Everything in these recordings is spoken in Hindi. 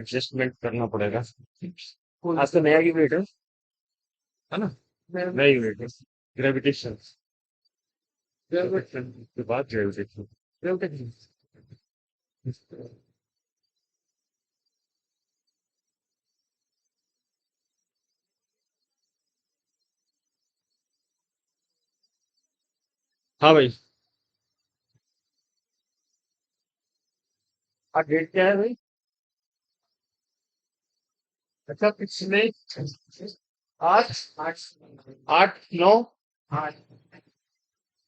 एडजस्टमेंट करना पड़ेगा। आज तो नया यूनिट है ना? नया यूनिट है, ग्रेविटेशन। ग्रेविटेशन के बाद ग्रेविटेशन, ग्रेविटेशन। हाँ भाई। आज डेट क्या है भाई? अच्छा, पिछले आठ आठ आठ नौ आठ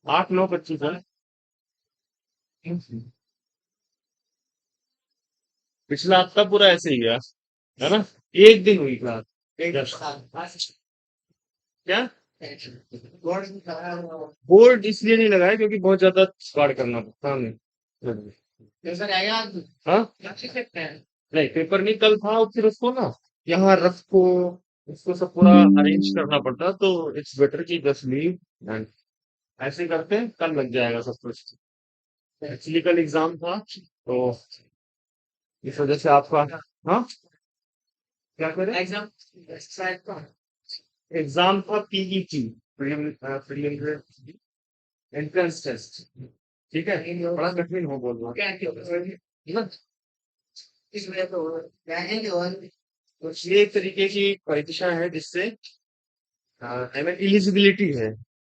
8 9 25 है। पिछला हफ्ता पूरा ऐसे ही गया, है ना? एक दिन हुई क्लास। एक क्या? बोर्ड इसलिए नहीं लगाया क्योंकि बहुत ज्यादा स्क्वाड करना था हमें। हाँ, नहीं पेपर नहीं कल था, और फिर उसको ना यहाँ रखो, उसको सब पूरा अरेंज करना पड़ता, तो इट्स बेटर कि जस्ट लीव एंड ऐसे करते हैं, कल लग जाएगा सब कुछ। एक्चुअली कल एग्जाम था, तो इस वजह से आपका। हाँ, क्या करें? एग्जाम था पीईटी, प्रीलिमिनरी एंट्रेंस टेस्ट। ठीक है, बड़ा कठिन हो बोल रहा हूँ। तो ये एक तरीके की परीक्षा है जिससे आई मीन एलिजिबिलिटी है,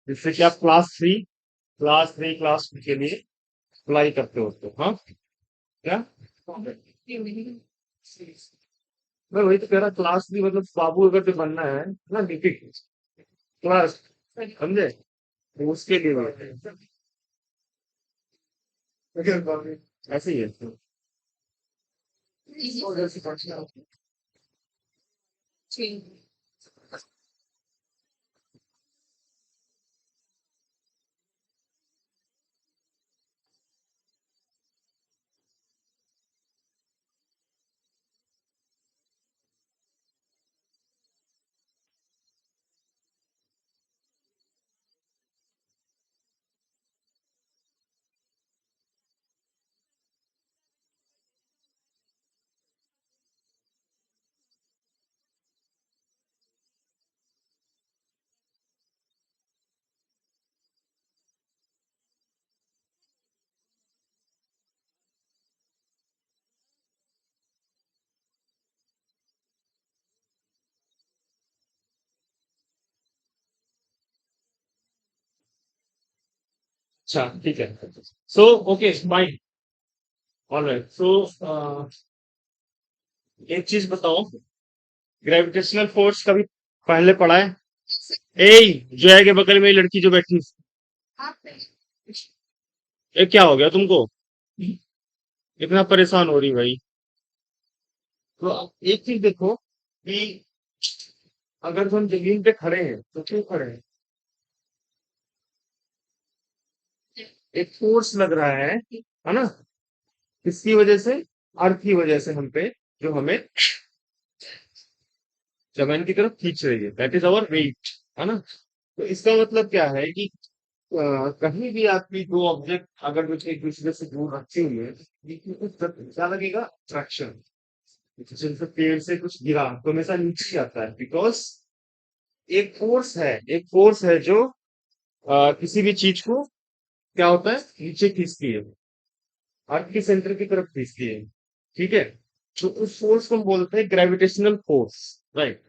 जिससे कि आप क्लास थ्री के लिए अप्लाई करते हो, तो हाँ। क्या? मैं वही तो कह रहा, क्लास थ्री मतलब बाबू अगर जो बनना है ना, लिपिक क्लास, समझे? तो उसके लिए ऐसे ही है। अच्छा ठीक है। So okay fine, all right. So एक चीज बताओ, ग्रेविटेशनल फोर्स कभी पहले पढ़ा है? ए, जो है के बगल में ये लड़की जो बैठी, ये क्या हो गया तुमको? इतना परेशान हो रही भाई? तो एक चीज देखो कि अगर हम जमीन पे खड़े हैं तो क्यों खड़े हैं? एक फोर्स लग रहा है ना? किसकी वजह से? अर्थ की वजह से हम पे, जो हमें जमीन की तरफ खींच रही है, दैट इज अवर वेट, है ना? तो इसका मतलब क्या है कि कहीं भी आपकी दो ऑब्जेक्ट अगर कुछ एक दूसरे से दूर रखे हुए हैं, बीच में कुछ क्या लगेगा? अट्रैक्शन। जैसे पेड़ से कुछ गिरा तो हमेशा नीचे ही आता है, बिकॉज एक फोर्स है जो किसी भी चीज को क्या होता है, नीचे खींचती है, अर्थ के सेंटर की तरफ खींचती है। ठीक है, तो उस फोर्स को हम बोलते हैं gravitational force, right?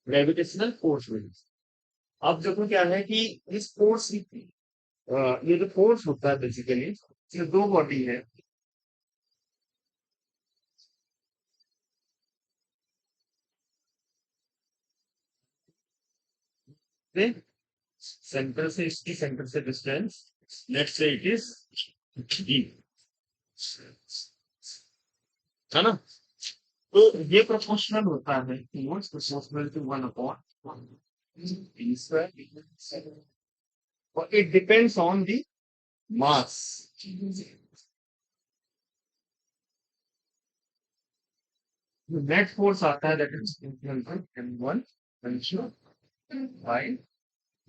Gravitational force में अब देखो क्या है कि इस फोर्स की ये जो फोर्स होता है बेसिकली, ये दो बॉडी है। सेंटर से इसकी सेंटर से distance, let's say it is D, है ना? तो ये प्रोपोर्शनल होता है, force proportional to 1/1 D square, और it depends on the mass. Net force आता है, that is M1 by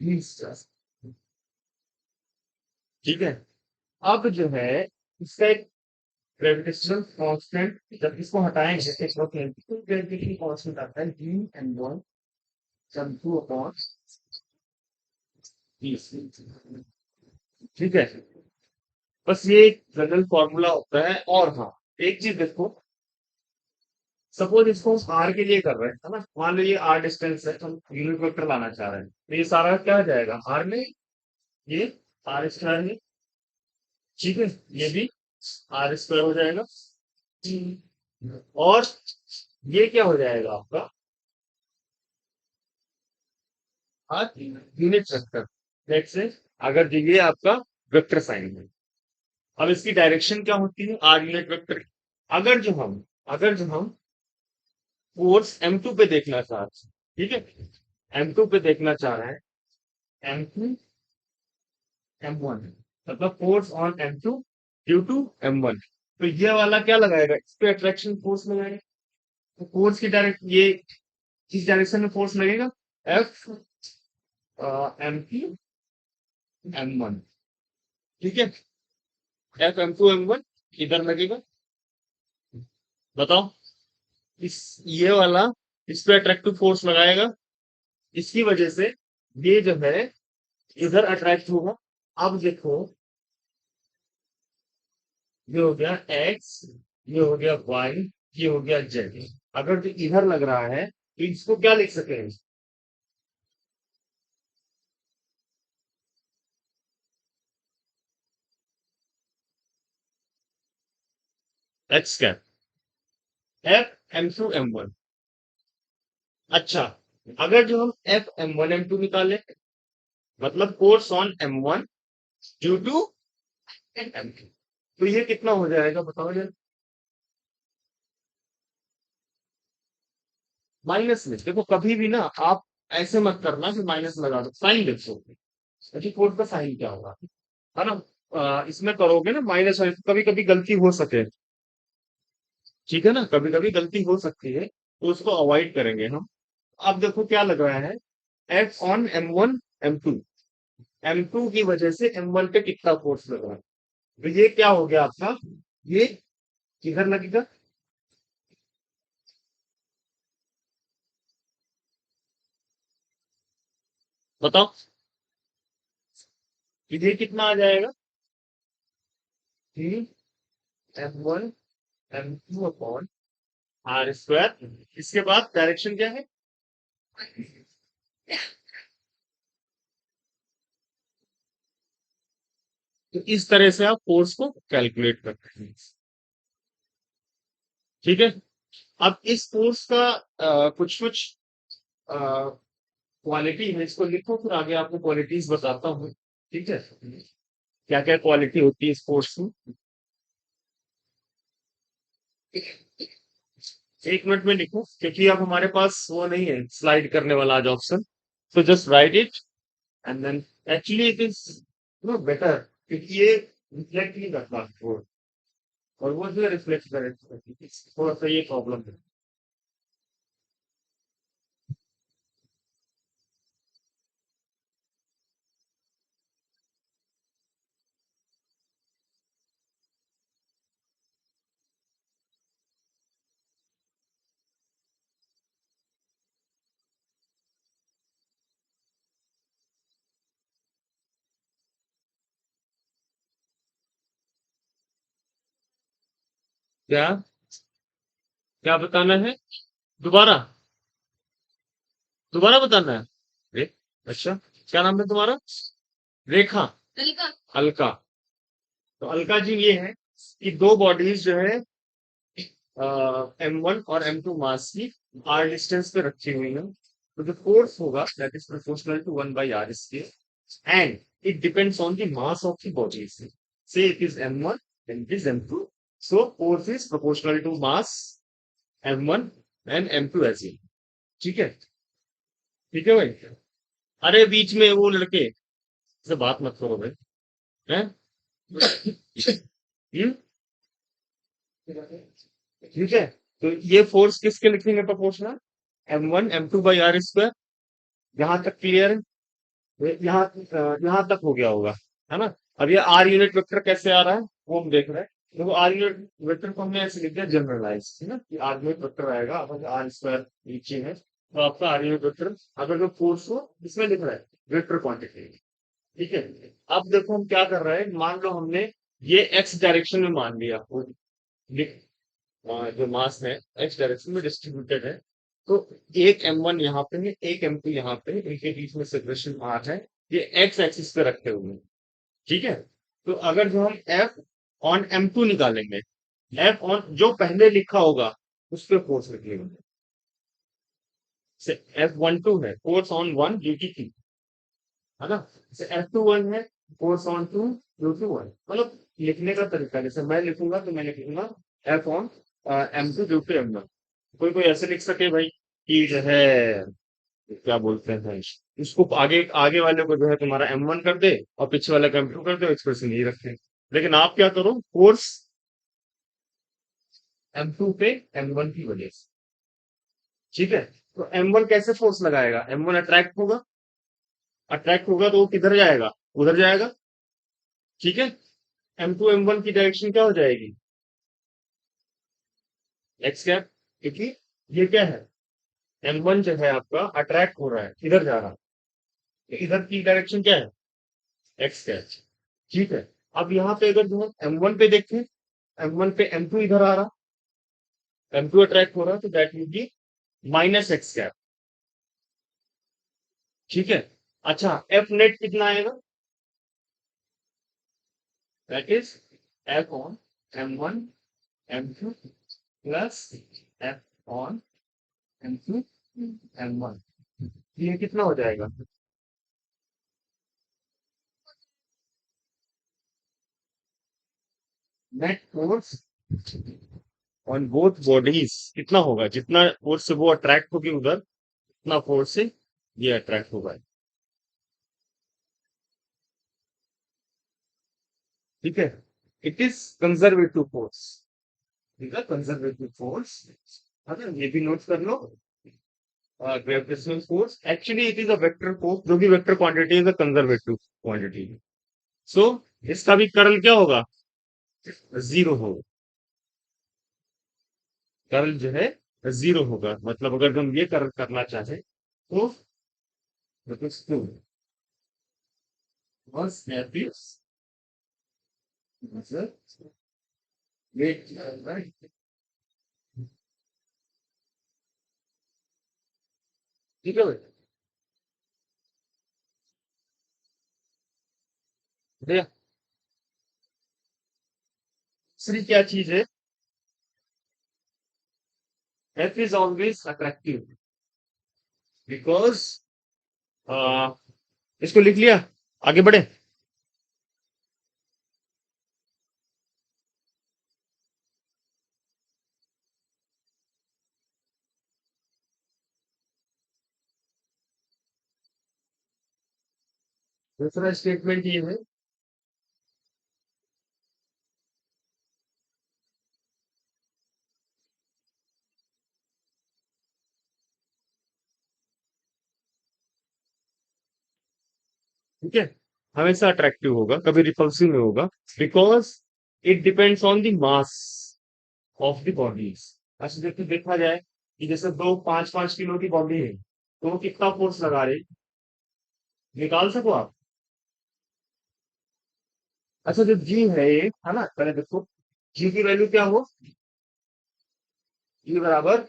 D square. ठीक है, अब जो है इसका एक ग्रेविटेशनल कांस्टेंट जब इसको हटाएंगे एक वक्त ग्रेविटेशनल कांस्टेंट आता है जी एन वन सम टू अपॉन ठीक है। बस ये एक जनरल फॉर्मूला होता है। और हाँ, एक चीज देखो, सपोज इसको हम आर के लिए कर रहे हैं, है ना, मान लो ये आर डिस्टेंस है, हम यूनिट वेक्टर लाना चाह रहे हैं, तो ये सारा क्या आ जाएगा आर में, ये आर स्क्वायर में, ठीक है, ये भी आर स्क्वायर हो जाएगा। और ये क्या हो जाएगा आपका are unit vector, let's say अगर ये आपका वेक्टर साइन है। अब इसकी डायरेक्शन क्या होती है आर यूनिट वेक्टर की? अगर जो हम फोर्स M2 पे देखना चाह रहे हैं, ठीक है, M2 पे देखना चाह रहे हैं, M2 M1, मतलब force on M2 due to M1, तो ये वाला क्या लगाएगा, इस पे अट्रैक्शन फोर्स लगाएगा। तो फोर्स की डायरेक्ट ये किस डायरेक्शन में फोर्स लगेगा, F M2 M1, ठीक है, F M2 M1 इधर लगेगा। बताओ, इस ये वाला इस पे अट्रैक्टिव फोर्स लगाएगा, इसकी वजह से ये जो है इधर अट्रैक्ट होगा। अब देखो, ये हो गया एक्स, ये हो गया वाई, ये हो गया जेड। अगर जो इधर लग रहा है तो इसको क्या लिख सकते हैं, x cap F M2 M1। अच्छा, अगर जो हम एफ M1 M2 निकाले, मतलब force on M1 due to M2, तो ये कितना हो जाएगा बताओ जरा। माइनस में देखो, कभी भी ना आप ऐसे मत करना कि माइनस लगा दो, साइन देखो, क्योंकि फोर्स का साइन क्या होगा, है ना। इसमें करोगे ना माइनस, कभी कभी गलती हो सके, ठीक है ना, कभी कभी गलती हो सकती है, तो उसको अवॉइड करेंगे हम। अब देखो क्या लग रहा है, F on M1 M2, M2 की वजह से M1 पे कितना फोर्स लग रहा है, तो ये क्या हो गया आपका, ये किधर लगेगा, बताओ, तो ये कितना आ जाएगा, M1 M2 upon R square. इसके बाद डायरेक्शन क्या है, तो इस तरह से आप फोर्स को कैलकुलेट करते हैं, ठीक है। अब इस फोर्स का कुछ कुछ क्वालिटी है, इसको लिखो, फिर आगे आपको क्वालिटीज बताता हूँ, ठीक है, क्या क्या क्वालिटी होती है इस फोर्स की। एक मिनट में लिखो, क्योंकि अब हमारे पास वो नहीं है स्लाइड करने वाला आज option, so just write it and then actually it is better, क्योंकि ये रिफ्लेक्ट नहीं करता वो, और वो जो रिफ्लेक्ट करे थोड़ा सा ये प्रॉब्लम है। क्या क्या बताना है, दोबारा दोबारा बताना है, अच्छा, क्या नाम है तुम्हारा, रेखा, अलका। तो अलका जी ये है कि दो बॉडीज जो है M1 और M2 मास की आर डिस्टेंस पे रखी हुई है, तो जो फोर्स होगा that is proportional to 1/r square and it depends on the mass of the bodies. Say it is M1 and it is M2, so force is proportional to mass M1 and M2 as well, ठीक है, ठीक है भाई। अरे बीच में वो लड़के से बात मत करो भाई, हैं? हम्म? ठीक है, तो ये फोर्स किसके लिखेंगे प्रोपोर्शनल, M1 M2/r स्क्वायर। यहाँ तक क्लियर है, यहाँ तक हो गया होगा, है ना। अब ये आर यूनिट वेक्टर कैसे आ रहा है वो हम देख रहे हैं। देखो आर यूनिट वेक्टर को हमने ऐसे लिख दिया जनरलाइज, है ना, कि आर यूनिट वेक्टर आएगा, अगर आर स्क्वायर नीचे है तो आपका आर यूनिट वेक्टर, अगर जो फोर्स को इसमें लिख रहा है वेक्टर क्वांटिटी, ठीक है। अब देखो हम क्या कर रहे हैं, मान लो हमने ये एक्स डायरेक्शन में मान लिया, जो मास है एक्स डायरेक्शन में डिस्ट्रीब्यूटेड है, तो एक m1 यहाँ पे है, एक m2 यहाँ पे है, इनके बीच में सेपरेशन r है, ये एक्स एक्सिस पे रखे हुए हैं, ठीक है। तो अगर जो हम F ऑन M2 निकालेंगे, F ऑन जो पहले लिखा होगा उस पर फोर्स लिखेंगे, से F12 है force on one due to two, है ना, से F21 है force on two due to one, मतलब लिखने का तरीका, जैसे मैं लिखूंगा तो मैं लिखूंगा F on M2 due to M1। कोई कोई ऐसे लिख सके भाई कि जो है क्या बोलते हैं, इसको आगे आगे वाले को जो है तुम्हारा M1 कर दे और पीछे वाले को M2 कर दे, एक्सप्रेशन यही रखते हैं। लेकिन आप क्या करो, फोर्स M2 पे M1 की वजह से, ठीक है। तो M1 कैसे फोर्स लगाएगा, M1 अट्रैक्ट होगा, अट्रैक्ट होगा तो वो किधर जाएगा, उधर जाएगा, ठीक है। M2 M1 की डायरेक्शन क्या हो जाएगी, एक्स कैप, क्योंकि ये क्या है, M1 जो है आपका अट्रैक्ट हो रहा है, इधर जा रहा है, तो इधर की डायरेक्शन क्या है, एक्स कैप, ठीक है। अब यहाँ पे अगर जो हम M1 पे देखें, M1 पे M2 इधर आ रहा, M2 अट्रैक्ट हो रहा, तो that will be minus x cap, ठीक है। अच्छा एफ नेट कितना आएगा, that is F on M1 M2 plus F on M2 M1, ये कितना हो जाएगा, net force on both bodies कितना होगा, जितना फोर्स से वो अट्रैक्ट होगी उधर, उतना फोर्स से ये अट्रैक्ट होगा, ठीक है। इट इज कंजर्वेटिव फोर्स, ठीक है, कंजर्वेटिव फोर्स, अगर ये भी नोट कर लो, gravitational force actually it is a vector force, जो भी vector quantity is a conservative quantity, so इसका भी कर्ल क्या होगा, जीरो होगा, कर्ल जो है जीरो होगा, मतलब अगर हम ये कर्ल करना चाहें तो बस ठीक है भाई, भैया दूसरी क्या चीज है, F is always attractive because, इसको लिख लिया, आगे बढ़े। दूसरा स्टेटमेंट ये है, ठीक है, हमेशा अट्रैक्टिव होगा, कभी रिपल्सिव नहीं होगा, because it depends on the mass of the bodies. अच्छा देखो देखा जाए कि जैसे दो 5-5 किलो की बॉडी है, तो वो कितना फोर्स लगा रहे, निकाल सको आप। अच्छा जो जी है ये, है ना, पहले देखो जी की वैल्यू क्या हो, जी बराबर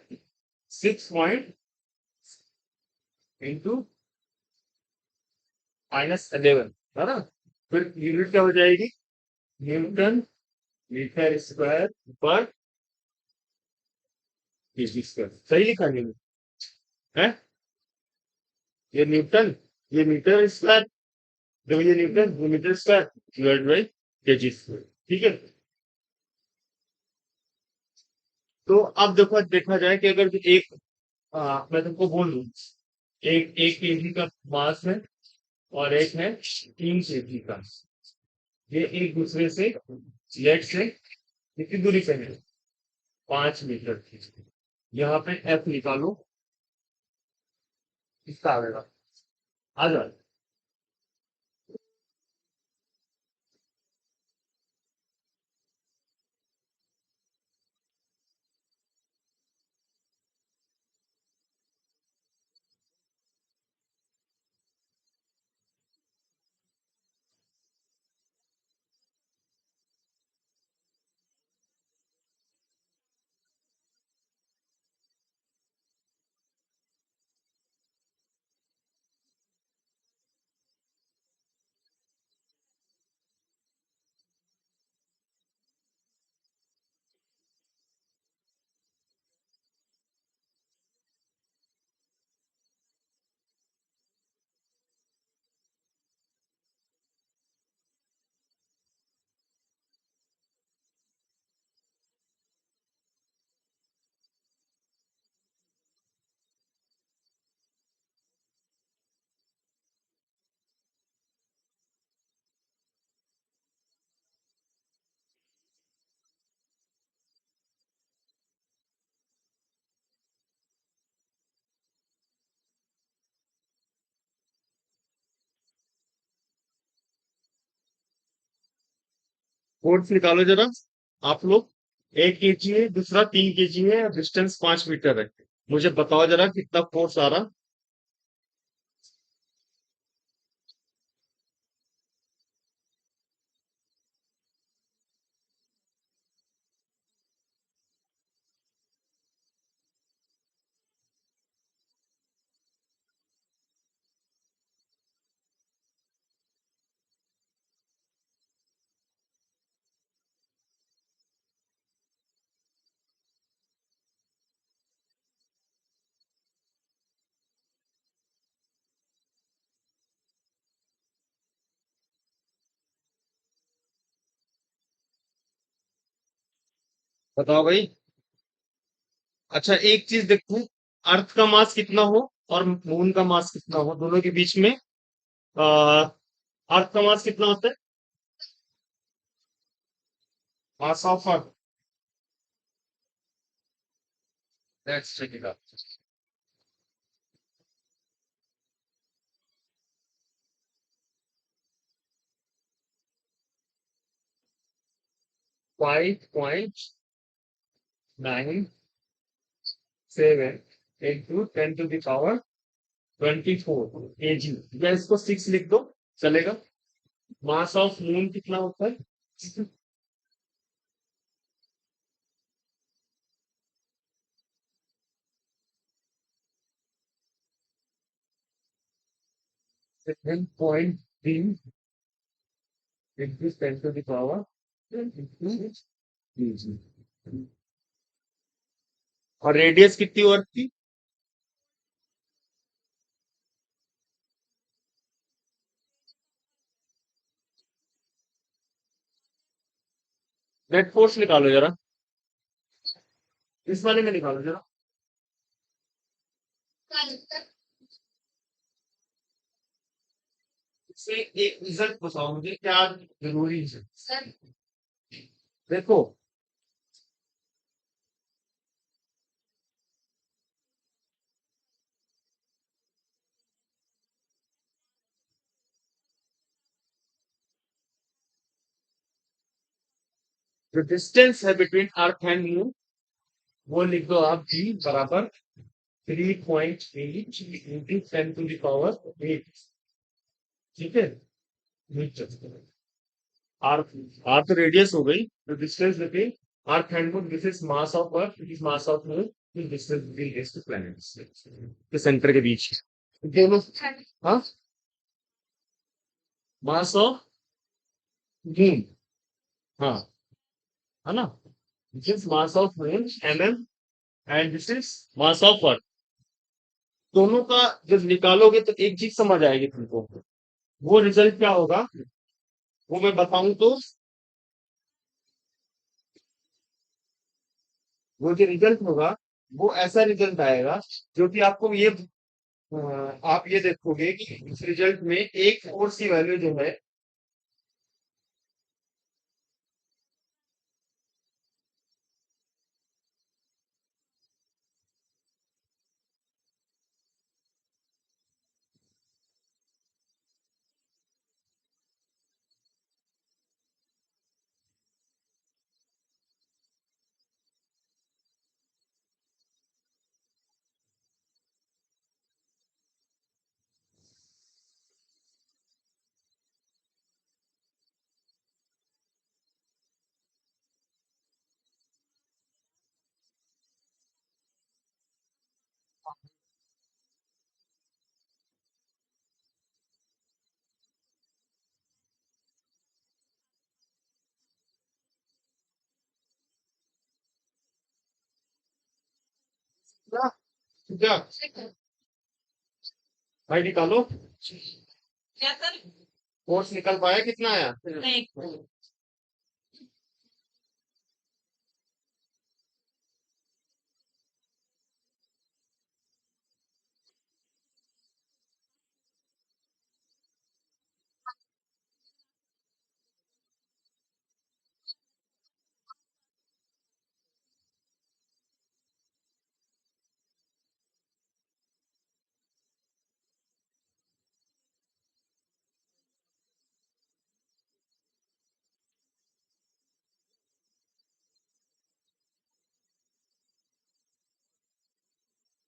6 पॉइंट इंटू -11, है ना, फिर यूनिट क्या हो जाएगी, न्यूटन मीटर स्क्वायर पर केजी स्क्वायर, सही लिखा नहीं है, ये न्यूटन, ये मीटर स्क्वायर, देखो ये न्यूटन, ये metre square divide by KG square, ठीक है। तो अब देखो देखा जाए कि अगर एक, मैं तुमको बोल दूं, एक एक केजी का मास है और एक है 3 केजी का, ये एक दूसरे से लेट से कितनी दूरी पे है, 5 मीटर की, यहाँ पे एफ निकालो, किसका आएगा, आ जाओ। फोर्स निकालो जरा आप लोग। 1 केजी है, दूसरा 3 केजी है, डिस्टेंस 5 मीटर है। मुझे बताओ जरा कितना फोर्स आ रहा। बताओ भाई। अच्छा एक चीज देखो, अर्थ का मास कितना हो और मून का मास कितना हो, दोनों के बीच में अर्थ का मास कितना होता है? Mass of Earth, let's check it out. 5.97 into 10 to the power 24 KG, या इसको 6 लिख दो, चलेगा। मास ऑफ मून कितना होता है? 7.3 into 10 to the power 22 KG. और रेडियस कितनी हो अर्थ की? नेट फोर्स निकालो जरा, इस वाले में निकालो जरा। इससे एक रिजल्ट बताओ मुझे, क्या जरूरी है? देखो, जो डिस्टेंस है बिटवीन अर्थ एंड मून, वो लिख दो आप जी बराबर 3.8 इंटू 10 टू द पावर 8। ठीक है, अर्थ, अर्थ रेडियस हो गई, तो distance between earth and moon, this is mass of earth, this is mass of moon, this distance between this to planets के सेंटर के बीच। दोनों, हाँ, मास ऑफ मून, हाँ, है ना, this is mass of moon mm, and this is mass of अर्थ। दोनों का जब निकालोगे तो एक चीज समझ आएगी तुमको। वो रिजल्ट क्या होगा, वो मैं बताऊं तो, वो जो रिजल्ट होगा वो ऐसा रिजल्ट आएगा, जो कि आपको ये आप ये देखोगे कि इस रिजल्ट में एक फोर्स की वैल्यू जो है। क्या क्या भाई निकालो, फोर्स निकल पाया कितना आया?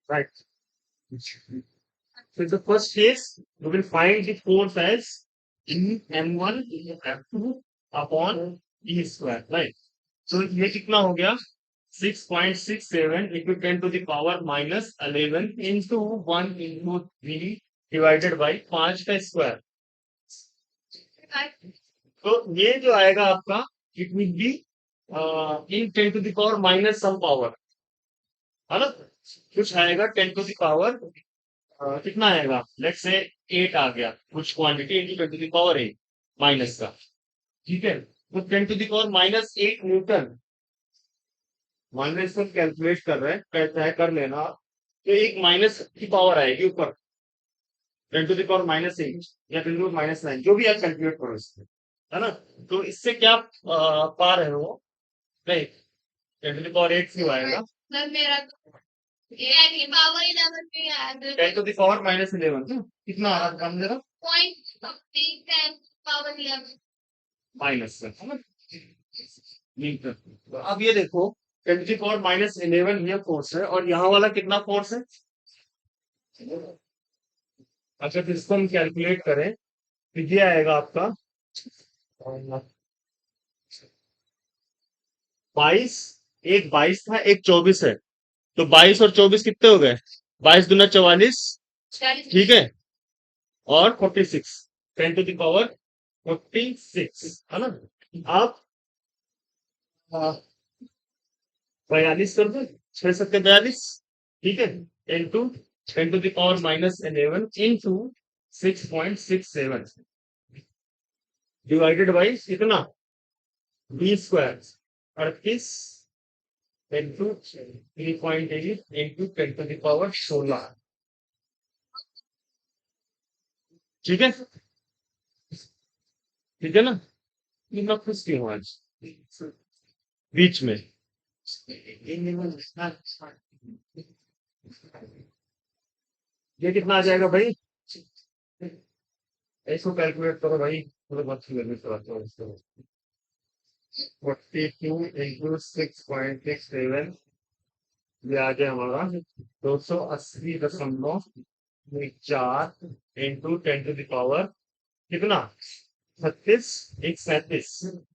Right. So in the first case, we will find the force as E m1 f2 upon E square, right? So ये कितना हो गया? 6.67 into 10 to the power minus 11 into 1 into 3 divided by 5 का स्क्वायर. तो ये जो आएगा आपका, it will be in 10 to the power minus some power, है ना? कुछ आएगा 10 to the power कितना आएगा? लेट्स से 8 आ गया, कुछ quantity into 10 to the power 8 minus का. ठीक है, तो 10 to the power minus 8 newton minus को कैलकुलेट कर रहे हैं, कहता है कर लेना आप. तो एक माइनस की पावर आएगी ऊपर 10 टू द पावर माइनस 8 या 10 टू द पावर माइनस 9, जो भी आप कैलकुलेट करो इसमें, है ना? तो इससे क्या पा रहे हो? नहीं, 10 टू द पावर 8 क्यों आएगा? सर मेरा तो ये पावर 11 पे आया 10 टू द पावर माइनस 11 कितना आ रहा है जरा? पॉइंट 10 पावर 11 माइनस से, है ना? न्यूटन. तो अब ये देखो 10 टू द पावर माइनस 11 ये फोर्स है, और यहाँ वाला कितना फोर्स है? अच्छा, तो इसको हम कैलकुलेट करें तो ये आएगा आपका 22. एक 22 था, एक 24 है. तो 22 और 24 कितने हो गए? 22 दूना 44. ठीक है, और 46 10 टू द पावर 46, है ना? आप 42 कर दो, 6 7 42. ठीक है, into 10 to the power minus 11 into 6.67 divided by कितना? B square 38 into 3.8 into 10 to the power 16. ठीक है, ठीक है ना? इतना खुश क्यों आज बीच में? ये कितना आ जाएगा भाई? इसको कैलकुलेट करो भाई, थोड़ा बहुत गर्मी कराता हूँ इसको. 42 इंटू 6.67 ये आ गया हमारा 280.4 इंटू 10 टू द पावर कितना? 36. एक 37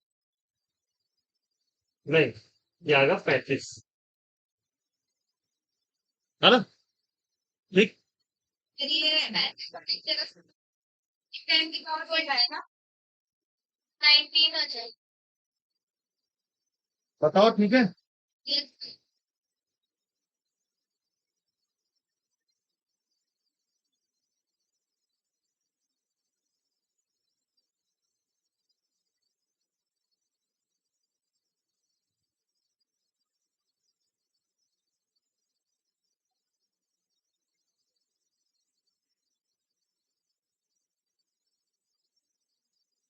नहीं, ये आएगा 35, है ना? ठीक. बताओ, ठीक है.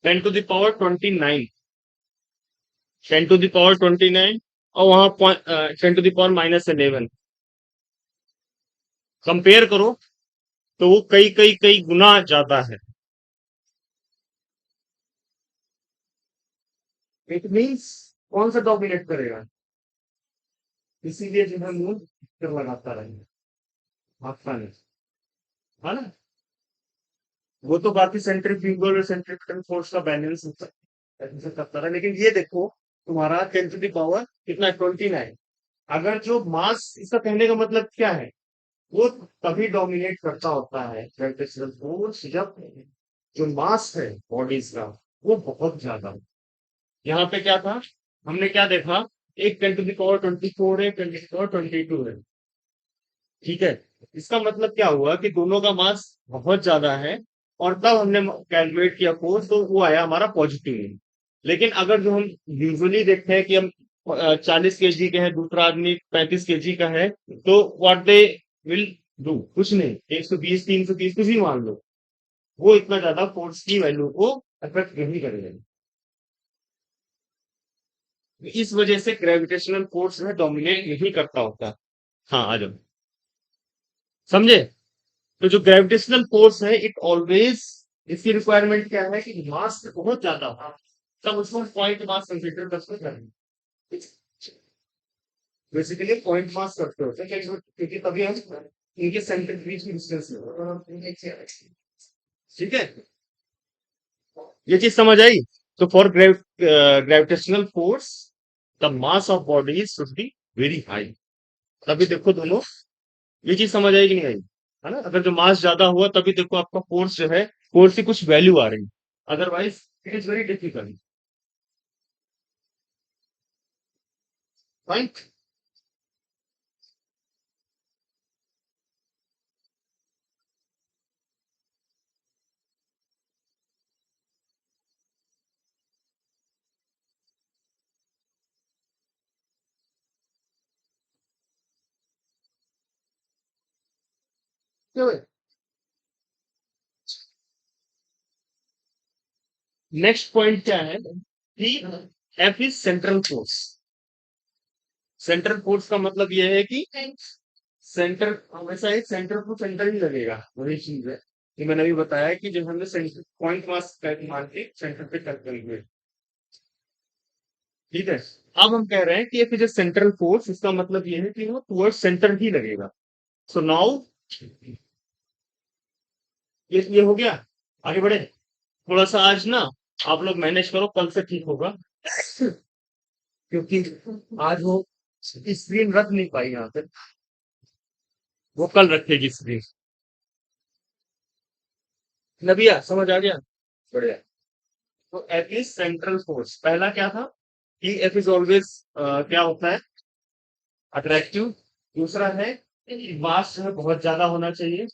10 to the power 29, 10 to the power 29, और वहां 10 to the power minus 11 compare करो तो वो कई कई कई गुना ज्यादा है. इट मीन्स कौन सा डोमिनेट करेगा? इसीलिए जो है मून फिर लगाता रहेगा, आपका नहीं, है ना? वो तो बाकी सेंट्रीफ्यूगल और सेंट्रीपिटल फोर्स का बैलेंस ऐसे करता रहा, लेकिन ये देखो तुम्हारा 10 टू द पावर कितना? 29. अगर जो मास, इसका कहने का मतलब क्या है? वो तभी डोमिनेट करता होता है ग्रेविटेशनल फोर्स जब जो मास है बॉडीज का वो बहुत ज्यादा हो. यहाँ पे क्या था? हमने क्या देखा? एक 10 टू द पावर 24 है, 10 टू द पावर 22 है. ठीक है, इसका मतलब क्या हुआ कि दोनों का मास बहुत ज्यादा है, और तब हमने कैलकुलेट किया फोर्स तो वो आया हमारा पॉजिटिव. लेकिन अगर जो हम यूजुअली देखते हैं कि हम 40 kg के हैं, दूसरा आदमी 35 kg का है, तो व्हाट दे विल डू? कुछ नहीं, 120 330 कुछ भी मान लो, वो इतना ज्यादा फोर्स की वैल्यू को अफेक्ट नहीं करेगा. इस वजह से ग्रेविटेशनल फोर्स में डोमिनेट नहीं करता होता. हाँ, आ जाओ. समझे? तो जो ग्रेविटेशनल फोर्स है इट ऑलवेज, इसकी रिक्वायरमेंट क्या है कि मास बहुत ज्यादा हो, तब उसको पॉइंट मास कंसीडर कर सकते हैं. बेसिकली पॉइंट मास करते होते हैं क्योंकि तभी हम इनके सेंटर के बीच में डिस्टेंस लेते। ठीक है, ये चीज समझ आई। तो for gravitational force the mass of body should be very high. तभी देखो दोनों, ये चीज समझ आई कि नहीं आई, है ना? अगर जो मास ज्यादा हुआ तभी देखो आपका फोर्स जो है, फोर्स की कुछ वैल्यू आ रही, otherwise it is very difficult. Fine. Next point क्या है कि F is central force. Central force का मतलब यह है कि सेंटर, हमेशा एक सेंटर टू सेंटर ही लगेगा, वही चीज है कि मैंने अभी बताया कि जब हमने सेंटर पॉइंट मास मान के सेंटर पे कर करेंगे। ठीक है, अब हम कह रहे हैं कि इफ इज सेंट्रल फोर्स, इसका मतलब ये है कि वो टुवर्ड सेंटर ही लगेगा। सो नाउ ये हो गया। आगे बढ़े। थोड़ा सा आज ना आप लोग मैनेज करो, कल से ठीक होगा। क्योंकि आज वो स्क्रीन रख नहीं पाई यहाँ पे, वो कल रखेगी स्क्रीन। नबिया समझ आ गया? बढ़िया। तो एफ इज सेंट्रल फोर्स, पहला क्या था कि एफ इज ऑलवेज क्या होता है, अट्रैक्टिव। दूसरा है कि मास जो है बहुत ज्यादा होना चाहिए।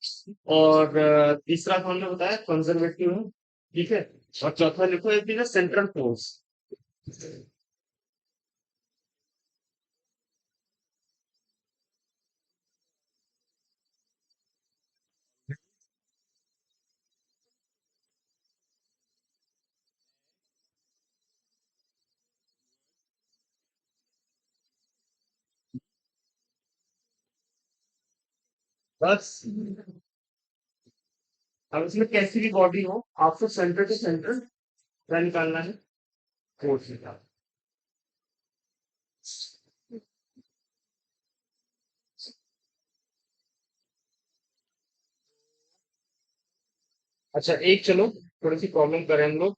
और तीसरा तो हमने बताया कंजर्वेटिव है। ठीक है। और चौथा लिखो एफ इज सेंट्रल फोर्स। बस, अब इसमें कैसी भी बॉडी हो, आपको सेंटर टू सेंटर क्या निकालना है, फोर्स निकालना। अच्छा, एक चलो थोड़ी सी प्रॉब्लम करें हम लोग।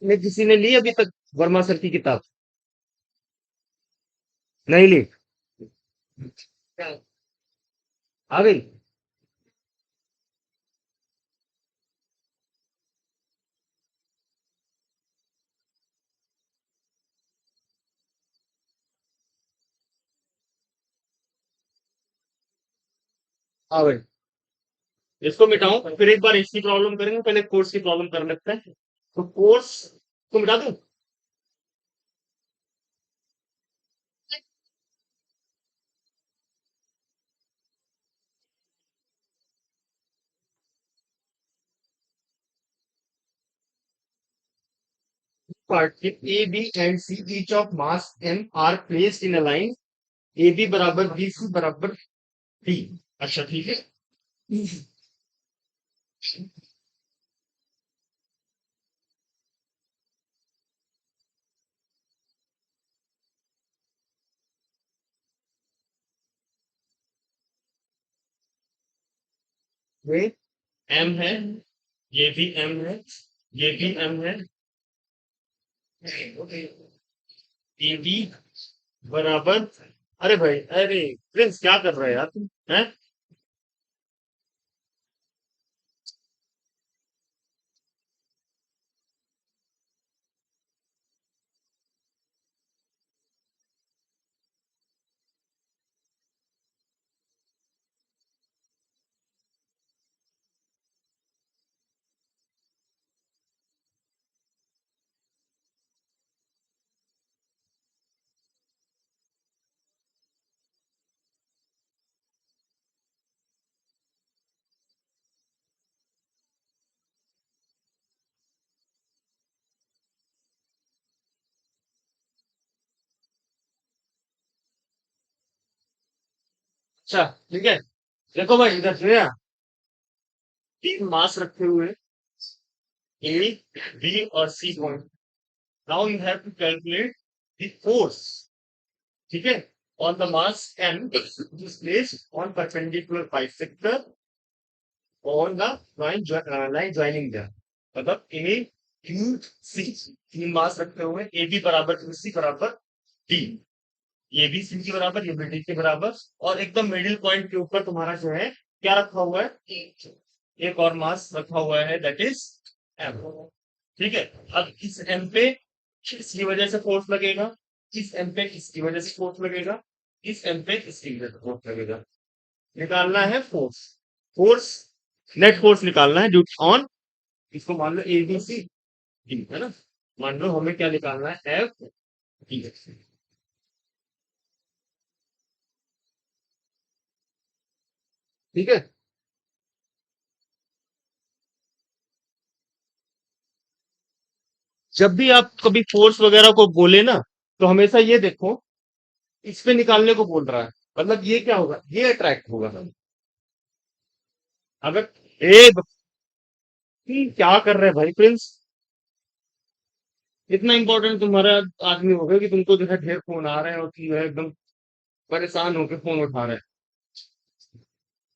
ने किसी ने ली अभी तक वर्मा सर की किताब? नहीं ली? आ गई? आ गई। इसको मिटाओ, फिर एक बार इसकी प्रॉब्लम करेंगे, पहले कोर्स की प्रॉब्लम कर लेते हैं। तो कोर्स को मिटा दूं? Part A B and C each of mass M are placed in a line A B बराबर बी सी बराबर डी। अच्छा ठीक है। वे एम है, ये भी एम है, ये भी एम है, ए बी बराबर, अरे भाई, अरे प्रिंस क्या कर रहे हैं यार तुम हैं? अच्छा ठीक है, देखो भाई इधर से ना, तीन मास रखे हुए ए बी और C point. Now you have to calculate the force, ठीक है, on the mass m which is placed on perpendicular bisector on the line joining them, मतलब a q c तीन मास रखते हुए ए बी बराबर q c बराबर d, ये भी सी के बराबर, ये भी डी के बराबर, और एकदम मिडिल पॉइंट के ऊपर तुम्हारा जो है क्या रखा हुआ है, एक और मास रखा हुआ है, दैट इज एम। ठीक है, अब इस एम पे किसकी वजह से फोर्स लगेगा, इस एम पे किसकी वजह से फोर्स लगेगा, इस एम पे किसकी वजह से फोर्स लगेगा, निकालना है फोर्स। फोर्स, नेट फोर्स निकालना है ड्यू ऑन, इसको मान लो ए बी सी डी, है ना, मान लो हमें क्या निकालना है, एफ डी। ठीक है, जब भी आप कभी फोर्स वगैरह को बोले ना, तो हमेशा ये देखो इस पे निकालने को बोल रहा है, मतलब ये क्या होगा, ये अट्रैक्ट होगा। अगर ए क्या कर रहे हैं भाई प्रिंस, इतना इंपॉर्टेंट तुम्हारा आदमी होगा कि तुमको जो है ढेर फोन आ रहे हैं और कि जो है एकदम परेशान होकर फोन उठा रहे हैं,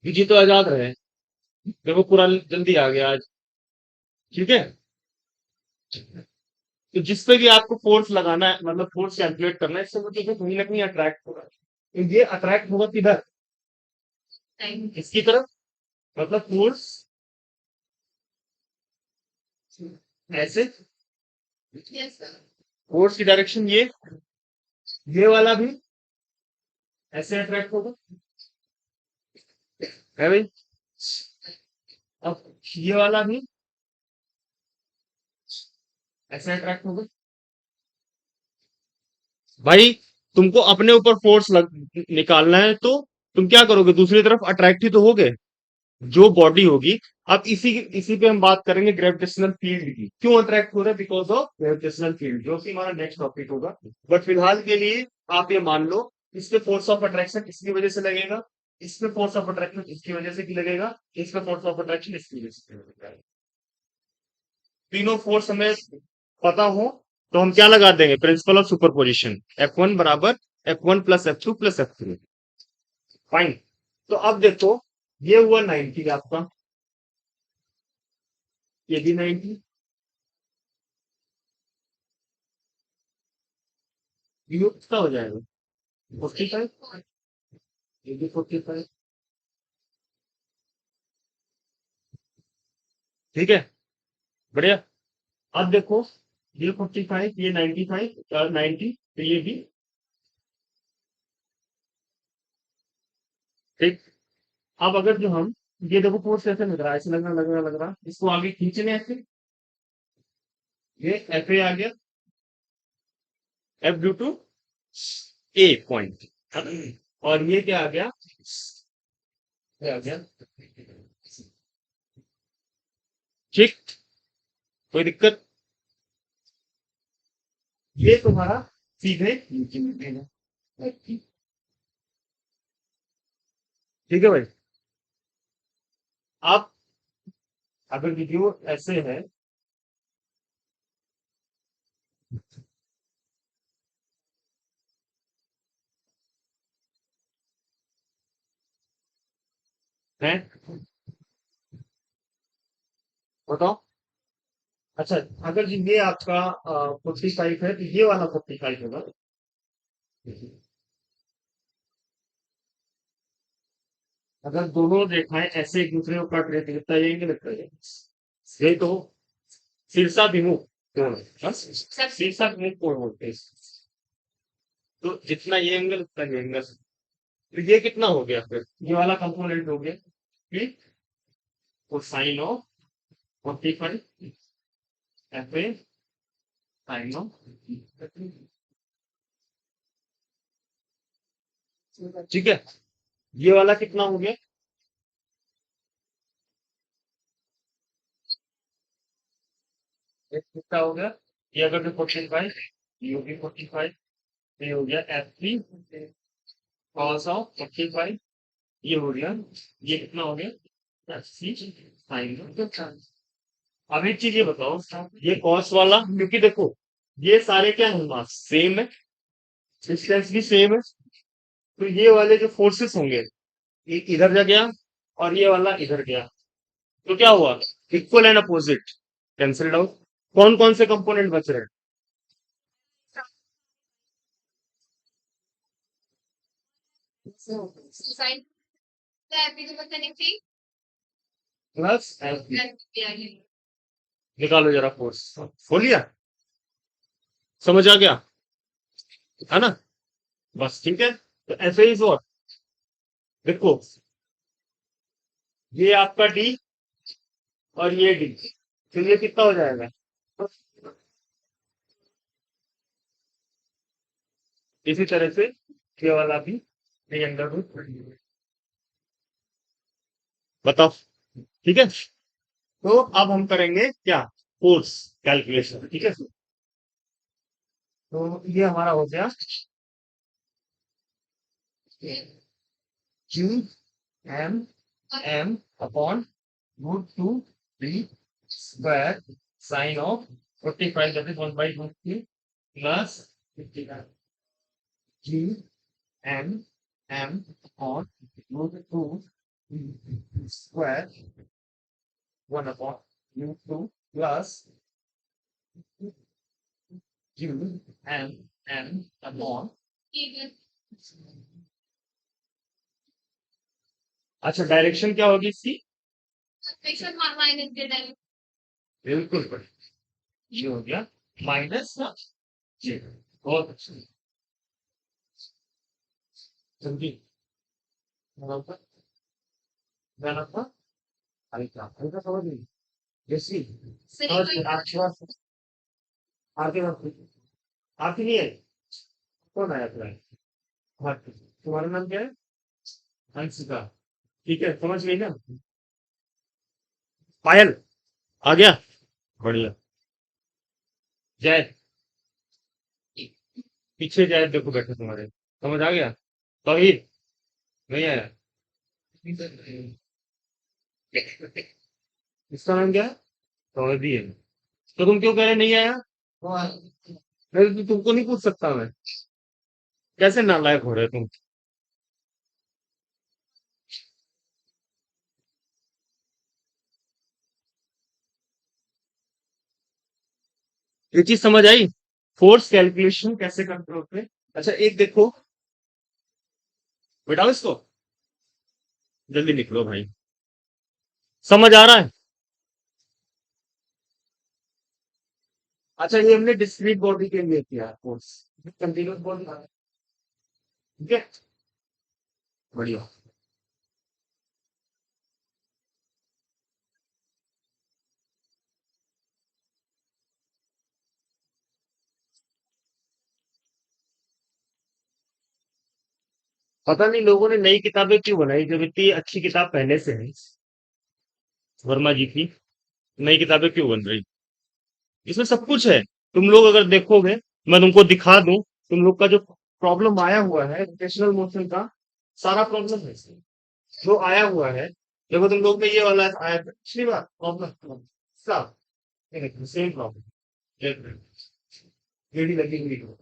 बिजी तो आजाद रहे, देखो पूरा जल्दी आ गया आज। ठीक है, तो जिस पे भी आपको फोर्स लगाना है, मतलब फोर्स कैलकुलेट करना है, इससे वो चीजें कहीं ना कहीं अट्रैक्ट होगा, तो ये अट्रैक्ट होगा किधर, इसकी तरफ, मतलब फोर्स ऐसे, फोर्स की डायरेक्शन ये वाला भी ऐसे अट्रैक्ट होगा, है भाई, अब ये वाला भी ऐसे अट्रैक्ट होगा। भाई तुमको अपने ऊपर फोर्स निकालना है, तो तुम क्या करोगे, दूसरी तरफ अट्रैक्ट ही तो होगे, जो बॉडी होगी। अब इसी इसी पे हम बात करेंगे ग्रेविटेशनल फील्ड की, क्यों अट्रैक्ट हो रहा है, बिकॉज ऑफ ग्रेविटेशनल फील्ड, जो कि हमारा नेक्स्ट टॉपिक होगा। बट फिलहाल के लिए आप ये मान लो, इस पे फोर्स ऑफ अट्रैक्शन इसकी वजह से लगेगा, इस पे फोर्स ऑफ अट्रैक्शन इसकी वजह से भी लगेगा, इस पे फोर्स ऑफ अट्रैक्शन इसकी वजह से लगेगा। तीनों फोर्स हमें पता हो तो हम क्या लगा देंगे, प्रिंसिपल ऑफ सुपरपोजिशन, F1 बराबर F1 plus F2 plus F3। Fine, तो अब देखो ये हुआ 90 आपका, ये भी 90, ये कितना हो जाएगा, 45, ये भी 45। ठीक है, बढ़िया। अब देखो ये 45, ये 95 और 90, तो ये भी ठीक। अब अगर जो हम, ये देखो फोर्स ऐसे लग रहा है, ऐसे लग रहा, इसको आगे खींचने ऐसे, ये एफ ए आ गया, F due to A point, और ये क्या आ गया, ये आ गया, ठीक, कोई दिक्कत, ये तुम्हारा सीधे नीचे मिलेगा। ठीक है भाई, आप अगर वीडियो ऐसे है बताओ। अच्छा, अगर ये आपका 45 है, तो ये वाला 45 होगा, अगर दोनों रेखाएं ऐसे एक दूसरे को कट रही थी, कितना ये एंगल लगता है, यही तो शीर्षाभिमुख कोण, हाँ? शीर्षाभिमुख कोण बोलते हैं तो जितना ये एंगल उतना ये एंगल, तो ये कितना हो गया, फिर ये वाला कंपोनेंट हो गया, ठीक, तो sine of 45 F A sine of, ठीक है, ये वाला कितना हो गया, ये कितना हो गया, ये अगर जो 45, ये होगी 45, ये हो गया एफ थ्री कॉस ऑफ 45, ये हो गया, ये कितना हो गया एफ सी साइन ऑफ। अब एक चीज ये बताओ, ये कॉस वाला, क्योंकि देखो ये सारे क्या है, मास सेम है, डिस्टेंस भी सेम है। तो ये वाले जो फोर्सेस होंगे, एक इधर जा गया और ये वाला इधर गया, तो क्या हुआ, equal and opposite, cancelled out. कौन कौन से कंपोनेंट बच रहे हैं? प्लस निकालो जरा फोर्स, बोलिए, समझ आ गया, है ना? बस ठीक है, तो ऐसे ही और देखो, ये आपका डी और ये डी, तो ये कितना हो जाएगा? इसी तरह से ये वाला भी डी अंडर रूट, बताओ, ठीक है। तो अब हम करेंगे क्या, फोर्स कैलकुलेशन, ठीक है। तो ये हमारा हो गया Q M M upon root two D square sine of 45, that is 1/√3 plus 59 Q M M upon root two D square 1/√2 plus Q M M upon, अच्छा डायरेक्शन क्या होगी इसकी? बिल्कुल बढ़िया, ये हो गया माइनस ना जी, बहुत अच्छा, जल्दी बराबर, जाना था, हल्का समझ नहीं, जैसी समझ गई, आपकी बात आगे बात, आती नहीं है, कौन आया तुम्हारे? हाँ, तुम्हारा नाम क्या है? अंशिका, ठीक है, समझ गई ना? पायल आ गया, बढ़िया। जय, पीछे जय देखो बैठे तुम्हारे, समझ आ गया? तौहीद नहीं आया, इसका नाम क्या है? तौहीदी है, तो तुम क्यों कह रहे नहीं आया? नहीं तो तुमको नहीं पूछ सकता मैं, कैसे नालायक हो रहे तुम? ये चीज समझ आई, फोर्स कैलकुलेशन कैसे करते होते हैं? अच्छा एक देखो, बेटाओ इसको, जल्दी निकलो भाई, समझ आ रहा है? अच्छा ये हमने डिस्क्रीट बॉडी के लिए किया फोर्स, कंटिन्यूस बॉडी, ठीक है, बढ़िया। पता नहीं लोगों ने नई किताबें क्यों बनाई, जब इतनी अच्छी किताब पहले से है वर्मा जी की, नई किताबें क्यों बन रही? इसमें सब कुछ है, तुम लोग अगर देखोगे, मैं तुमको दिखा दूं, तुम लोग का जो प्रॉब्लम आया हुआ है रोटेशनल मोशन का, सारा प्रॉब्लम है इसमें जो आया हुआ है। देखो तुम लोग में ये वाला आया था पिछली बार प्रॉब्लम, सब सेम प्रॉब्लम, लेडी लगी हुई हो,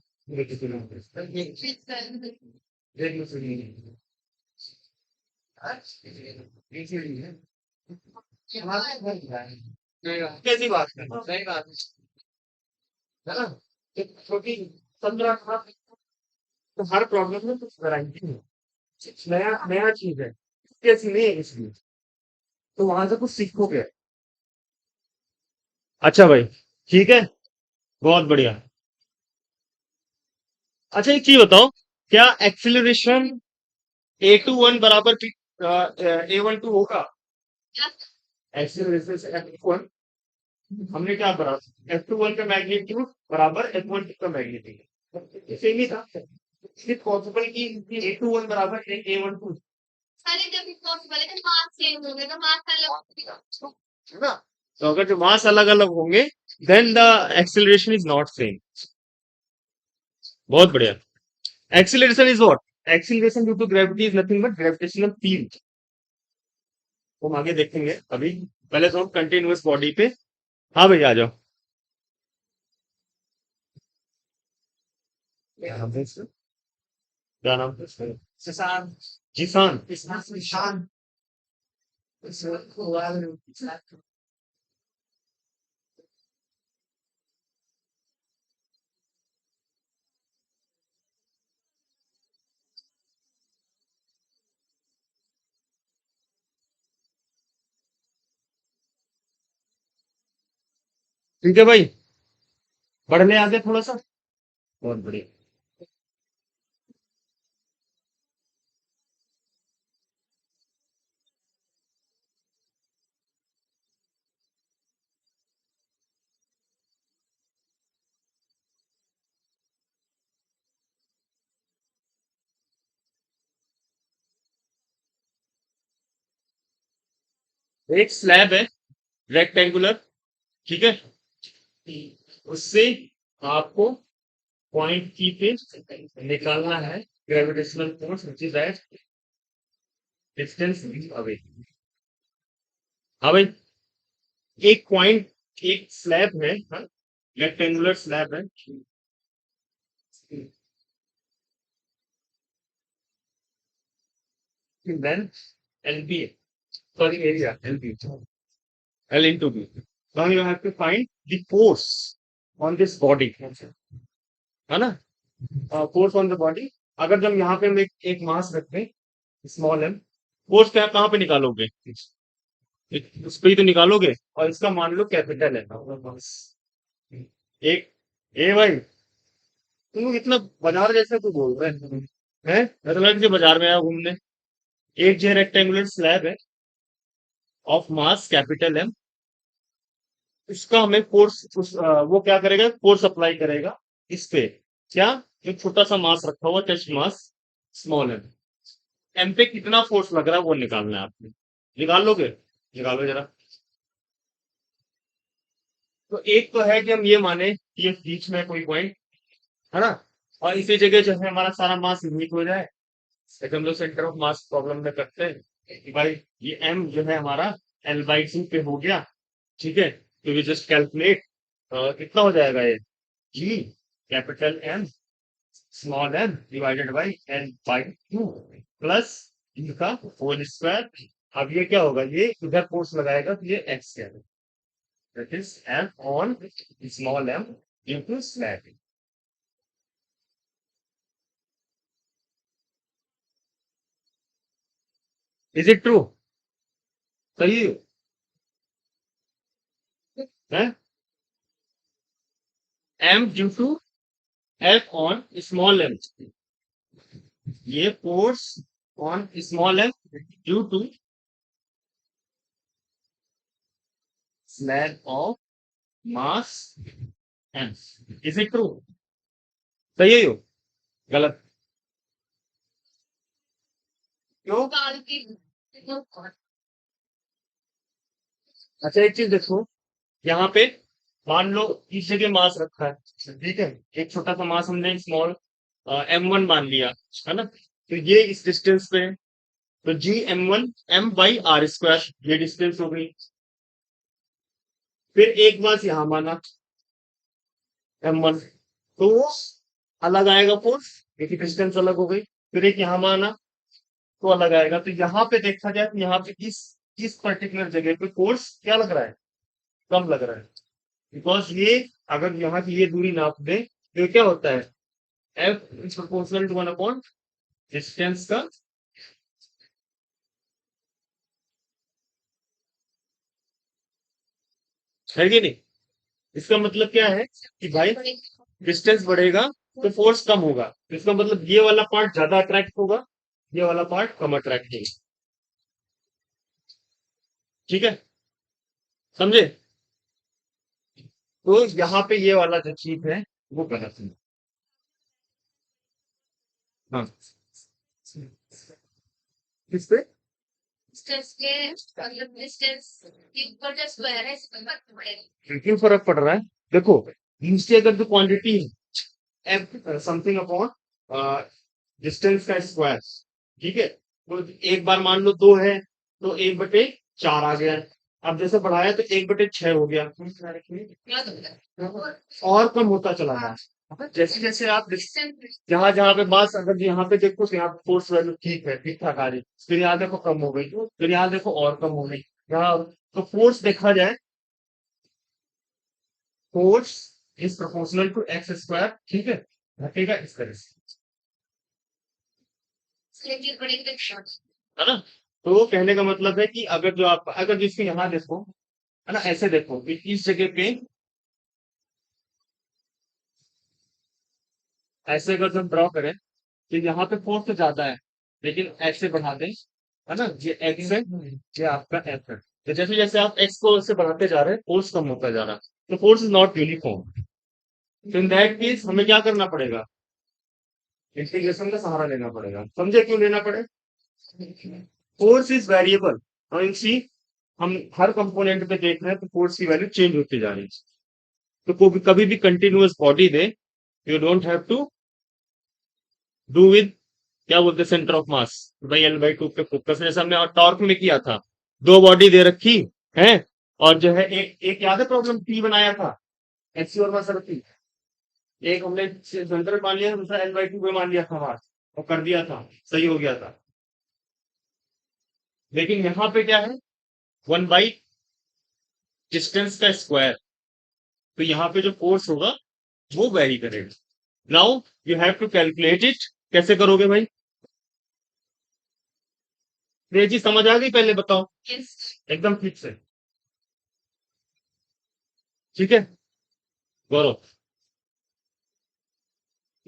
देख लो सुनिए, कैसी बात है, सही बात है ना? एक छोटी 15 तो हर प्रॉब्लम में कुछ वैरायटी है, कुछ नया नया चीज है, कैसी नहीं है इसलिए, तो वहां से कुछ सीखोगे। अच्छा भाई, ठीक है, बहुत बढ़िया। अच्छा एक चीज बताओ, क्या एक्सिलरेशन A21 बराबर A12 होगा? एक्सिलरेशन से F1 हमने क्या करा, F21 का मैग्नीट्यूड बराबर F12 का मैग्नीट्यूड, सेम ही था, इज पॉसिबल कि A21 बराबर A12, है ना? तो अगर जो मास अलग अलग होंगे, then the acceleration is not same, बहुत बढ़िया। Acceleration is what, acceleration due to gravity is nothing but gravitational field, तो हम आगे देखेंगे अभी, पहले तो हम कंटिन्यूअस बॉडी पे, हाँ भैया आ जाओ। क्या नाम है इसका? क्या नाम है इसका? जिसान। ठीक है भाई, बढ़ने आगे थोड़ा सा। बहुत बढ़िया। एक स्लैब है रेक्टेंगुलर, ठीक है, उससे आपको पॉइंट की पे निकालना है gravitational force which is at distance away. हाँ भाई, एक पॉइंट, एक स्लैब है, हाँ, रेक्टेंगुलर स्लैब है, length L B, sorry area L B, L into B. Now you have to find the force on this body, है ना, फोर्स ऑन द बॉडी। अगर हम यहाँ पे हम एक मास रखते हैं स्मॉल एम, फोर्स क्या कहाँ पे निकालोगे? उस पे ही तो निकालोगे, और इसका मान लो कैपिटल है एक। ए भाई, तुम इतना बाजार जैसे तू बोल रहे हैं, मतलब कि बाजार में आया घूमने। एक जो रेक्टेंगुलर स्लैब है ऑफ मास कैपिटल एम, उसका हमें फोर्स वो क्या करेगा, फोर्स अप्लाई करेगा इस पे। क्या? जो छोटा सा मास रखा हुआ, test mass small M, M पे कितना फोर्स लग रहा है वो निकालना है आपने। निकाल लोगे? निकालो जरा। तो एक तो है कि हम ये माने कि ये बीच में कोई पॉइंट, है ना, और इसी जगह जो है हमारा सारा मास यूनिट हो जाए। जैसे हम लोग सेंटर ऑफ मास प्रॉब्लम में करते हैं कि भाई ये एम जो है हमारा एल बाई टू पे हो गया, ठीक है, तो वी जस्ट कैलकुलेट कितना हो जाएगा ये, G capital M small M divided by L by two plus इनका होल स्क्वायर। अब ये क्या होगा, ये इधर फोर्स लगाएगा तो ये एक्स क्या है, that is M on small M into slab. Is it true? सही है? M due to F on small M, ये force on small M due to slab of mass M. Is it true? सही है यो? गलत? क्यों? अच्छा एक चीज देखो, यहाँ पे मान लो इस जगह मास रखा है, ठीक है, एक छोटा सा मास हमने स्मॉल एम वन मान लिया, है ना, तो ये इस डिस्टेंस पे है, तो G M one M by R square ये डिस्टेंस हो गई। फिर एक मास यहाँ माना एम वन, तो वो अलग आएगा फोर्स, एक डिस्टेंस अलग हो गई। फिर एक यहाँ माना तो अलग आएगा। तो यहाँ पे देखा जाए तो यहाँ पे इस पर्टिकुलर जगह पे फोर्स क्या लग रहा है, कम लग रहा है, बिकॉज ये अगर यहाँ की ये दूरी नाप दे तो ये क्या होता है, F is proportional to one upon distance का, है कि नहीं? इसका मतलब क्या है कि भाई डिस्टेंस बढ़ेगा तो फोर्स कम होगा, तो इसका मतलब ये वाला पार्ट ज्यादा अट्रैक्ट होगा, ये वाला पार्ट कम अट्रैक्ट होगा। ठीक है, समझे? तो यहाँ पे ये वाला जो चीज है वो गलत है। हाँ, किस पे? क्यों फर्क पड़ रहा है? देखो, नीचे अगर जो क्वांटिटी है एफ समथिंग अपॉन डिस्टेंस का स्क्वायर, ठीक है, तो एक बार मान लो दो है तो एक बटे चार आ गया, अब जैसे बढ़ाया तो एक बटे छह हो गया, और कम होता चला गया, जैसे जैसे आप जहां जहां पे मास, अगर यहाँ पे देखो तो यहाँ फोर्स वैल्यू ठीक है, ठीक ठाक आ रही, फिर यहाँ देखो कम हो गई, फिर यहाँ देखो और कम हो गई। यहाँ तो फोर्स देखा जाए, force is proportional to X square, ठीक है, घटेगा इस तरह से, है ना। तो कहने का मतलब है कि अगर जो आप, अगर जिसको यहाँ देखो, है ना, ऐसे देखो कि इस जगह पे ऐसे अगर हम ड्रॉ करें तो यहाँ पे फोर्स तो ज्यादा है, लेकिन ऐसे बढ़ा दें, है ना, ये एक्स है, ये आपका एफ है। तो जैसे जैसे आप एक्स को ऐसे बढ़ाते जा रहे हैं, फोर्स कम होता जा रहा है, तो फोर्स इज नॉट यूनिफॉर्म। तो इन दैट केस हमें क्या करना पड़ेगा, इंटीग्रेशन का सहारा लेना पड़ेगा। समझे क्यों लेना पड़े? फोर्स इज वेरिएबल, और सी हम हर कंपोनेंट पे देख रहे हैं तो फोर्स की वैल्यू चेंज होती जा रही है। तो कभी भी कंटिन्यूअस बॉडी दे, you don't have to do with, क्या बोलते हैं, सेंटर ऑफ मास भाई एल बाई टू पे फोकस, जैसे हमने टॉर्क में किया था। दो बॉडी दे रखी है, और जो है एक एक याद है प्रॉब्लम टी बनाया था, एक्सी और मास रखी, एक हमने सेंटर मान लिया, दूसरा एल बाई टू पे मान लिया था मास, और कर दिया था, सही हो गया था। लेकिन यहाँ पे क्या है, वन बाई डिस्टेंस का स्क्वायर, तो यहाँ पे जो फोर्स होगा वो वेरी करेगा। Now you have to calculate it. कैसे करोगे भाई? ये चीज समझ आ गई? पहले बताओ। एकदम ठीक से, ठीक है। गौरव,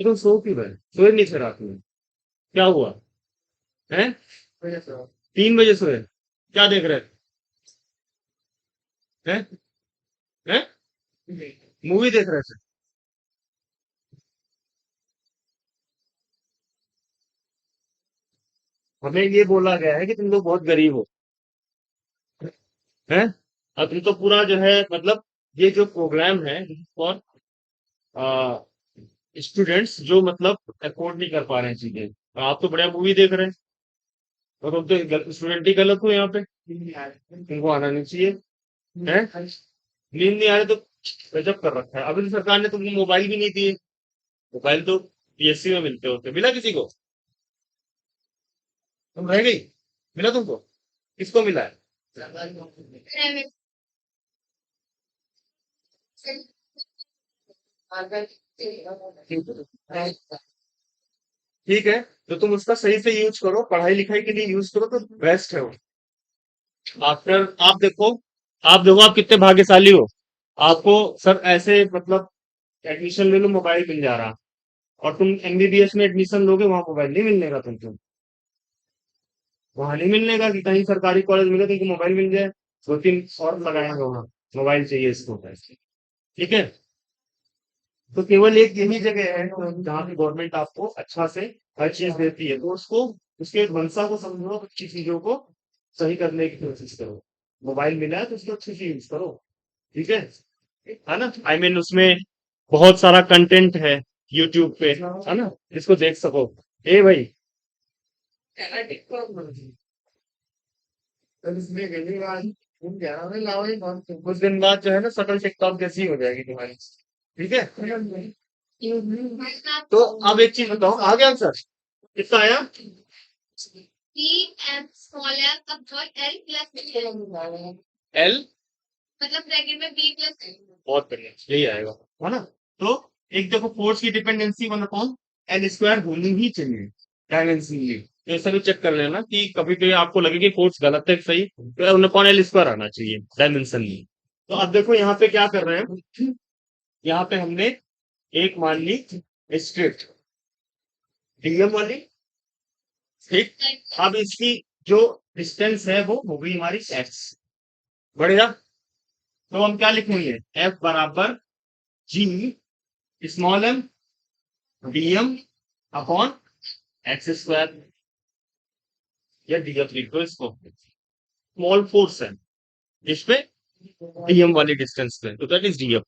ये तुम सो क्यों गए? सोए नहीं थे रात में? क्या हुआ है? 3 बजे सोए? क्या देख रहे थे? हैं? मूवी देख रहे थे? हमें ये बोला गया है कि तुम लोग बहुत गरीब हो, हैं? अब तुम तो पूरा जो है मतलब, ये जो प्रोग्राम है फॉर स्टूडेंट्स जो मतलब अफोर्ड नहीं कर पा रहे हैं चीजें, आप तो बढ़िया मूवी देख रहे हैं, और तुम तो स्टूडेंट ही गलत हो यहाँ पे, तुमको आना नहीं चाहिए, है? नींद नहीं आ रही तो गजब कर रखा है। अभी तो सरकार ने तुमको मोबाइल भी नहीं दिए, मोबाइल तो पीएससी में मिलते होते, मिला किसी को? तुम रह गई, मिला तुमको? किसको मिला है? ठीक है, तो तुम उसका सही से यूज करो, पढ़ाई लिखाई के लिए यूज करो, तो बेस्ट है वो। आफ्टर आप देखो आप कितने भाग्यशाली हो। आपको सर ऐसे मतलब एडमिशन ले लो, मोबाइल मिल जा रहा, और तुम एमबीबीएस में एडमिशन लोगे, वहां मोबाइल नहीं मिलने का तुमको, वहां नहीं मिलने का कि कहीं सरकारी कॉलेज मिले तुमको मोबाइल मिल जाए, 2 3 और लगाएंगे वहां, मोबाइल चाहिए इसको, ठीक है। तो केवल एक यही जगह है जहाँ पे गवर्नमेंट आपको अच्छा से हर चीज देती है, तो उसको, उसके मंशा को समझो, अच्छी चीजों को सही करने की कोशिश करो। मोबाइल मिला है तो उसको अच्छे से यूज करो, ठीक है ना। आई मीन उसमें बहुत सारा कंटेंट है यूट्यूब पे, है ना, जिसको देख सको। ए भाई, कुछ दिन बाद जो है ना शकल टिकटॉक जैसी हो जाएगी तुम्हारी, ठीक है। तो अब एक चीज बताओ, आ गया आंसर? कितना आया? एल, बहुत बढ़िया, यही आएगा, है ना। तो एक देखो, फोर्स की dependency one upon L square होनी ही चाहिए डायमेंशनली। तो ऐसा भी चेक कर लेना कि कभी कभी आपको लगे कि फोर्स गलत है सही, तो वन अपॉन एल स्क्वायर आना चाहिए डायमेंशनली। तो अब देखो यहाँ पे क्या कर रहे हैं, यहाँ पे हमने एक मान ली स्ट्रिप डीएम वाली, ठीक। अब इसकी जो डिस्टेंस है वो हो गई हमारी एक्स, बढ़िया। तो हम क्या लिखेंगे, एफ बराबर G small M DM upon X square, या डीएफ लिख दो इसको, स्मॉल फोर्स है जिसपे डीएम वाली डिस्टेंस पे, तो दैट इज डीएफ।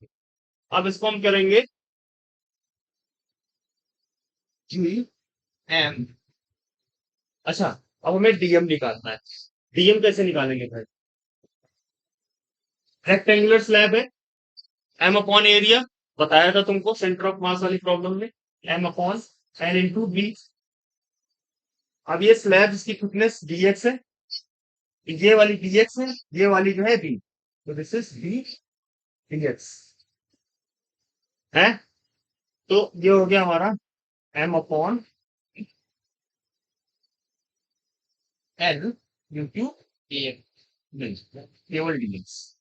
अब इसको हम करेंगे जी एम। अच्छा, अब हमें डीएम निकालना है। डीएम कैसे निकालेंगे भाई? रेक्टेंगुलर स्लैब है, एम अपॉन एरिया, बताया था तुमको सेंटर ऑफ मास वाली प्रॉब्लम में, M upon N into B. अब ये स्लैब इसकी थिकनेस dx है, ये वाली dx है, ये वाली जो है b, तो दिस इज b dx है। तो ये हो गया हमारा m upon l into dx, केवल dx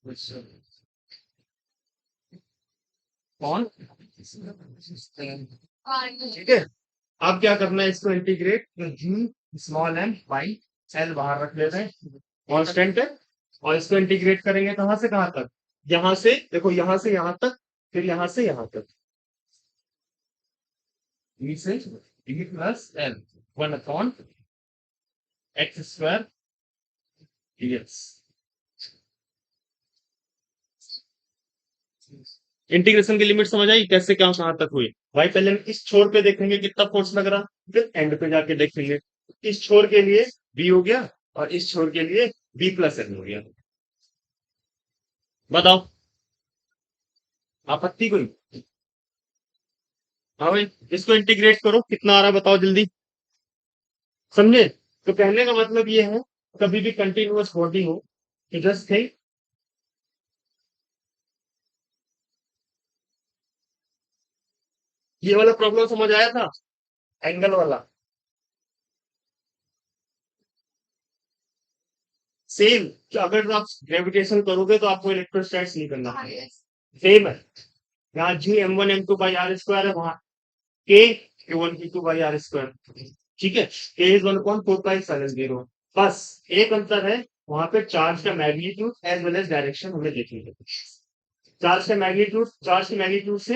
अपॉन, ठीक है। अब क्या करना है, इसको इंटीग्रेट, तो जी स्मॉल एम बाई एल बाहर रख लेते हैं, कांस्टेंट है। और इसको इंटीग्रेट करेंगे कहां से कहां तक, यहां से देखो, यहां से यहां तक, फिर यहां से यहां तक, ई से D plus L, one upon X square DX. Integration की लिमिट समझ आई कैसे, क्या कहां तक हुई भाई। पहले हम इस छोर पे देखेंगे कितना फोर्स लग रहा, फिर एंड पे जाके देखेंगे। इस छोर के लिए बी हो गया, और इस छोर के लिए बी प्लस एन हो गया। बताओ, आपत्ति कोई? हाँ भाई, इसको इंटीग्रेट करो, कितना आ रहा है बताओ जल्दी, समझे। तो कहने का मतलब ये है, कभी भी कंटिन्यूअस बॉडी हो तो जस्ट थिंक, ये वाला प्रॉब्लम समझ आया था, एंगल वाला, सेम। अगर आप ग्रेविटेशन करोगे तो आपको इलेक्ट्रोस्टैटिक्स नहीं करना, सेम है। यहाँ G M one M two by R square है, वहां के Q one Q two by R square, ठीक है। K is one point four five seven zero. बस एक अंतर है, वहां पे चार्ज का magnitude as well as direction हमें देखनी है। चार्ज के मैग्नीट्यूड से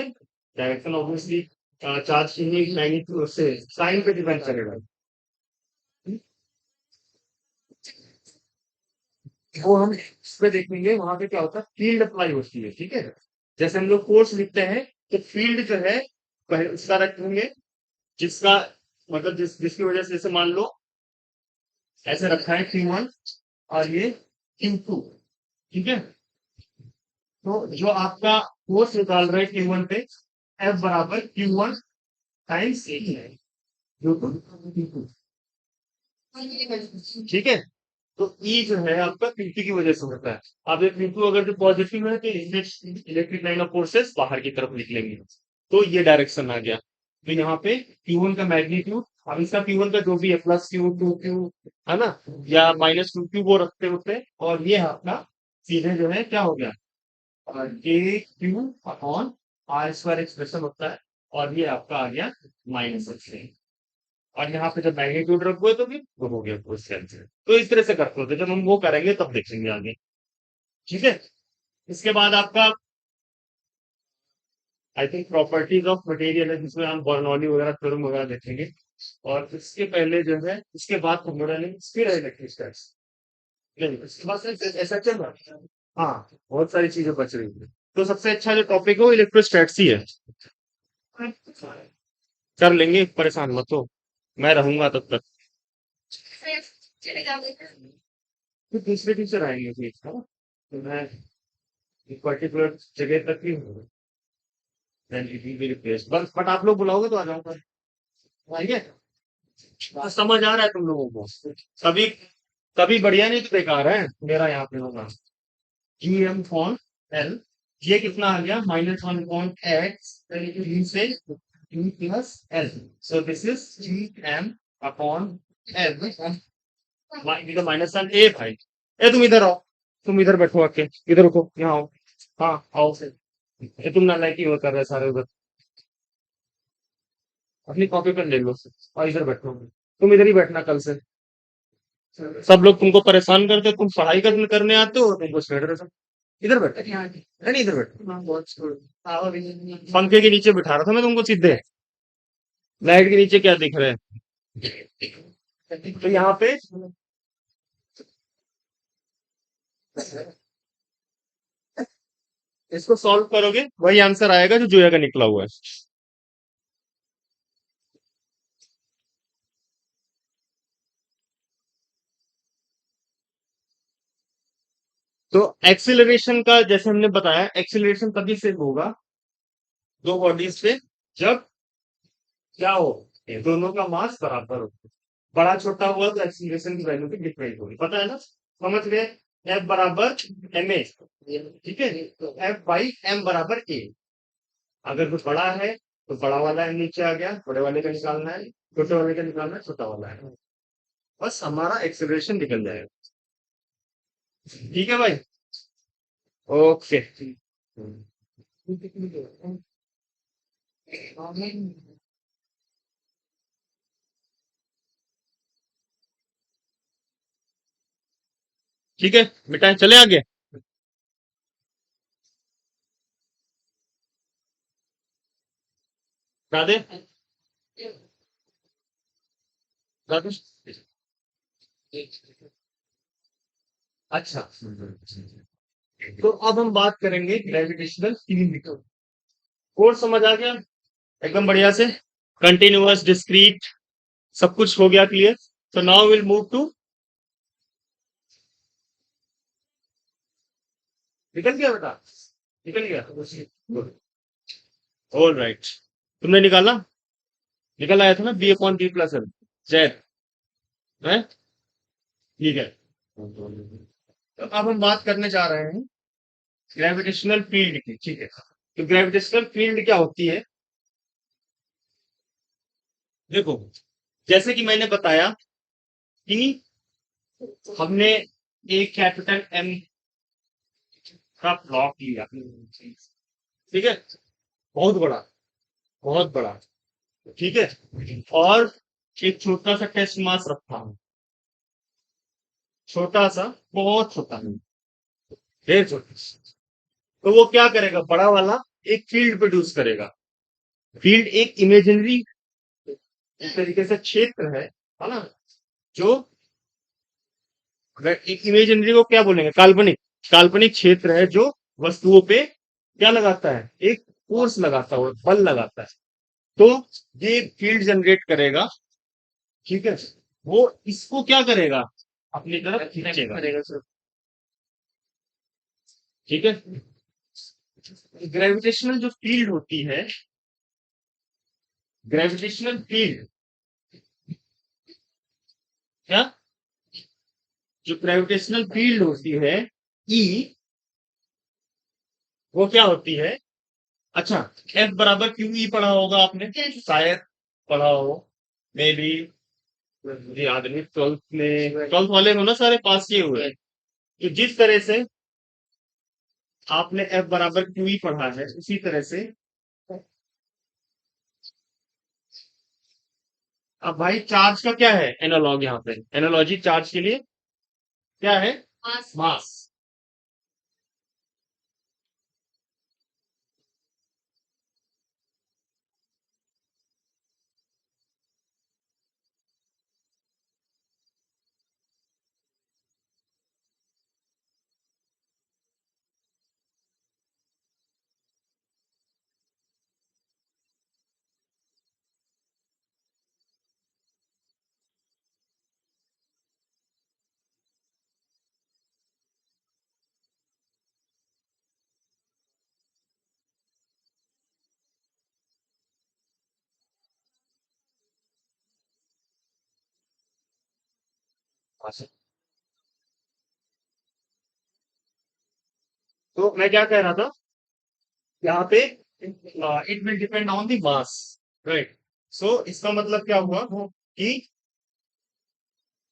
डायरेक्शन ऑब्वियसली, चार्ज की मैग्नीट्यूड से साइन पे डिपेंड करेगा। वो हम इस पे देखेंगे, वहां पे क्या होता है, फील्ड अप्लाई होती है, ठीक है। जैसे हम लोग फोर्स लिखते हैं, तो फील्ड जो है पहले उसका रखेंगे, जिसका मतलब जिसकी वजह से, जैसे मान लो ऐसे रखा है Q1 और ये Q2, ठीक है। तो जो आपका फोर्स निकाल रहे हैं Q1 पे, F बराबर Q1 टाइम्स ए है, Q2 Q2, ठीक है। तो E जो है आपका Q2 की वजह से होता है। अब ये Q2 अगर जो पॉजिटिव है तो इलेक्ट्रिक लाइन ऑफ फोर्सेस बाहर की तरफ निकलेंगे, तो ये डायरेक्शन आ गया। तो यहाँ पे Q1 का मैग्नीट्यूड, अब इसका Q1 का जो भी है, प्लस क्यू टू क्यू, है ना, या माइनस टू क्यू, वो रखते होते, और ये आपका सीधे जो है क्या हो गया, K Q upon R square expression होता है, और ये आपका आ गया माइनस एक्स। और यहाँ पे जब मैग्नीट्यूड रखोगे तो भी वो हो गया कोस कैंसिल। तो इस तरह से करते होते, जब हम वो करेंगे तब देखेंगे आगे, ठीक है। इसके बाद आपका I think properties of material है, जिसमें हम बर्नौली वगैरह थ्योरम वगैरह देखेंगे। और इसके पहले जो है, इसके बाद थर्मोडायनेमिक्स, फिर इलेक्ट्रोस्टैटिक्स, नहीं इसके बाद सिर्फ ऐसा चल रहा है। हाँ, बहुत सारी चीजें बच रही है। तो सबसे अच्छा जो टॉपिक है वो इलेक्ट्रोस्टैटिक्स ही है। कर लेंगे, परेशान मत हो, मैं रहूंगा तब तक। फिर दूसरे टीचर आएंगे फिर, है ना? तो मैं एक पर्टिकुलर जगह तक ही हूँ, then it will be replaced। But आप लोग बुलाओगे तो आ जाऊंगा, ठीक है। समझ आ रहा है तुम लोगों को? तभी तभी बढ़िया, नहीं तो बेकार है मेरा यहाँ पे होगा। जी एम फॉन एल, ये कितना आ गया, माइनस वन पॉइंट एक्स से G plus L. So this is G M upon L, minus one A भाई। ए तुम इधर आओ, तुम इधर बैठो आके, इधर रुको, यहाँ आओ। हाँ आओ, ये तुम नालायकी वो कर रहे सारे उधर, अपनी कॉपी पेन ले लो और इधर बैठो, तुम इधर ही बैठना कल से। सब लोग तुमको परेशान करते, तुम पढ़ाई करने आते हो, तुमको छेड़ रहे सब। इधर बैठो, नहीं इधर बैठो, पंखे के नीचे बिठा रहा था मैं तुमको सीधे, लाइट के नीचे क्या दिख रहा है। तो यहाँ पे इसको सॉल्व करोगे, वही आंसर आएगा जो जोया का निकला हुआ है। तो एक्सिलरेशन का, जैसे हमने बताया, एक्सिलरेशन तभी से होगा दो बॉडीज पे जब क्या हो, ये दोनों का मास बराबर हो, बड़ा छोटा हुआ तो एक्सीलरेशन की वैल्यू भी डिफरेंट होगी, पता है ना, समझ गए। एफ बराबर एम ए, ठीक है, तो एफ बाई एम बराबर ए। अगर कुछ बड़ा है तो बड़ा वाला एम नीचे आ गया, बड़े वाले का निकालना है, छोटे वाले का निकालना है, छोटा वाला है, बस हमारा एक्सेलरेशन निकल जाएगा। ठीक है भाई, ओके। ठीक है बेटा, चले आगे। राधे, राधे। अच्छा, तो अब हम बात करेंगे ग्रेविटेशनल फील्ड की। कोर्स समझ आ गया एकदम बढ़िया से, कंटिन्यूअस, डिस्क्रीट, सब कुछ हो गया क्लियर। तो नाउ विल मूव टू, निकल गया बेटा, निकल गया, ऑल राइट। तुमने निकाला, निकल आया था ना, B upon B plus L, Z है, ठीक है। तो अब हम बात करने जा रहे हैं ग्रेविटेशनल फील्ड की, ठीक है। तो ग्रेविटेशनल फील्ड क्या होती है, देखो, जैसे कि मैंने बताया कि हमने एक कैपिटल एम का ब्लॉक लिया, ठीक है, बहुत बड़ा, बहुत बड़ा, ठीक है, और एक छोटा सा टेस्ट मास रखा, छोटा सा, बहुत छोटा, ढेर छोटा। तो वो क्या करेगा, बड़ा वाला एक फील्ड प्रोड्यूस करेगा। फील्ड एक इमेजिनरी तरीके से क्षेत्र है ना, जो, अगर एक इमेजिनरी को क्या बोलेंगे, काल्पनिक, काल्पनिक क्षेत्र है जो वस्तुओं पे क्या लगाता है, एक फोर्स लगाता है, बल लगाता है। तो ये फील्ड जनरेट करेगा, ठीक है, वो इसको क्या करेगा, अपनी तरफ खींचेगा, ठीक है। ग्रेविटेशनल जो फील्ड होती है, ग्रेविटेशनल फील्ड, क्या, जो ग्रेविटेशनल फील्ड होती है, ई, वो क्या होती है, अच्छा, एफ बराबर क्यू ई पढ़ा होगा आपने शायद, पढ़ा हो, मे बी, मुझे याद नहीं, ट्वेल्थ में, ट्वेल्थ वाले हो ना सारे पास किए हुए, तो जिस तरह से आपने एफ बराबर क्यू ई पढ़ा है, उसी तरह से अब भाई चार्ज का क्या है एनालॉग, यहाँ पे एनालॉजी चार्ज के लिए क्या है, मास। तो मैं क्या कह रहा था, यहाँ पे it will depend on the mass, right. So इसका मतलब क्या हुआ कि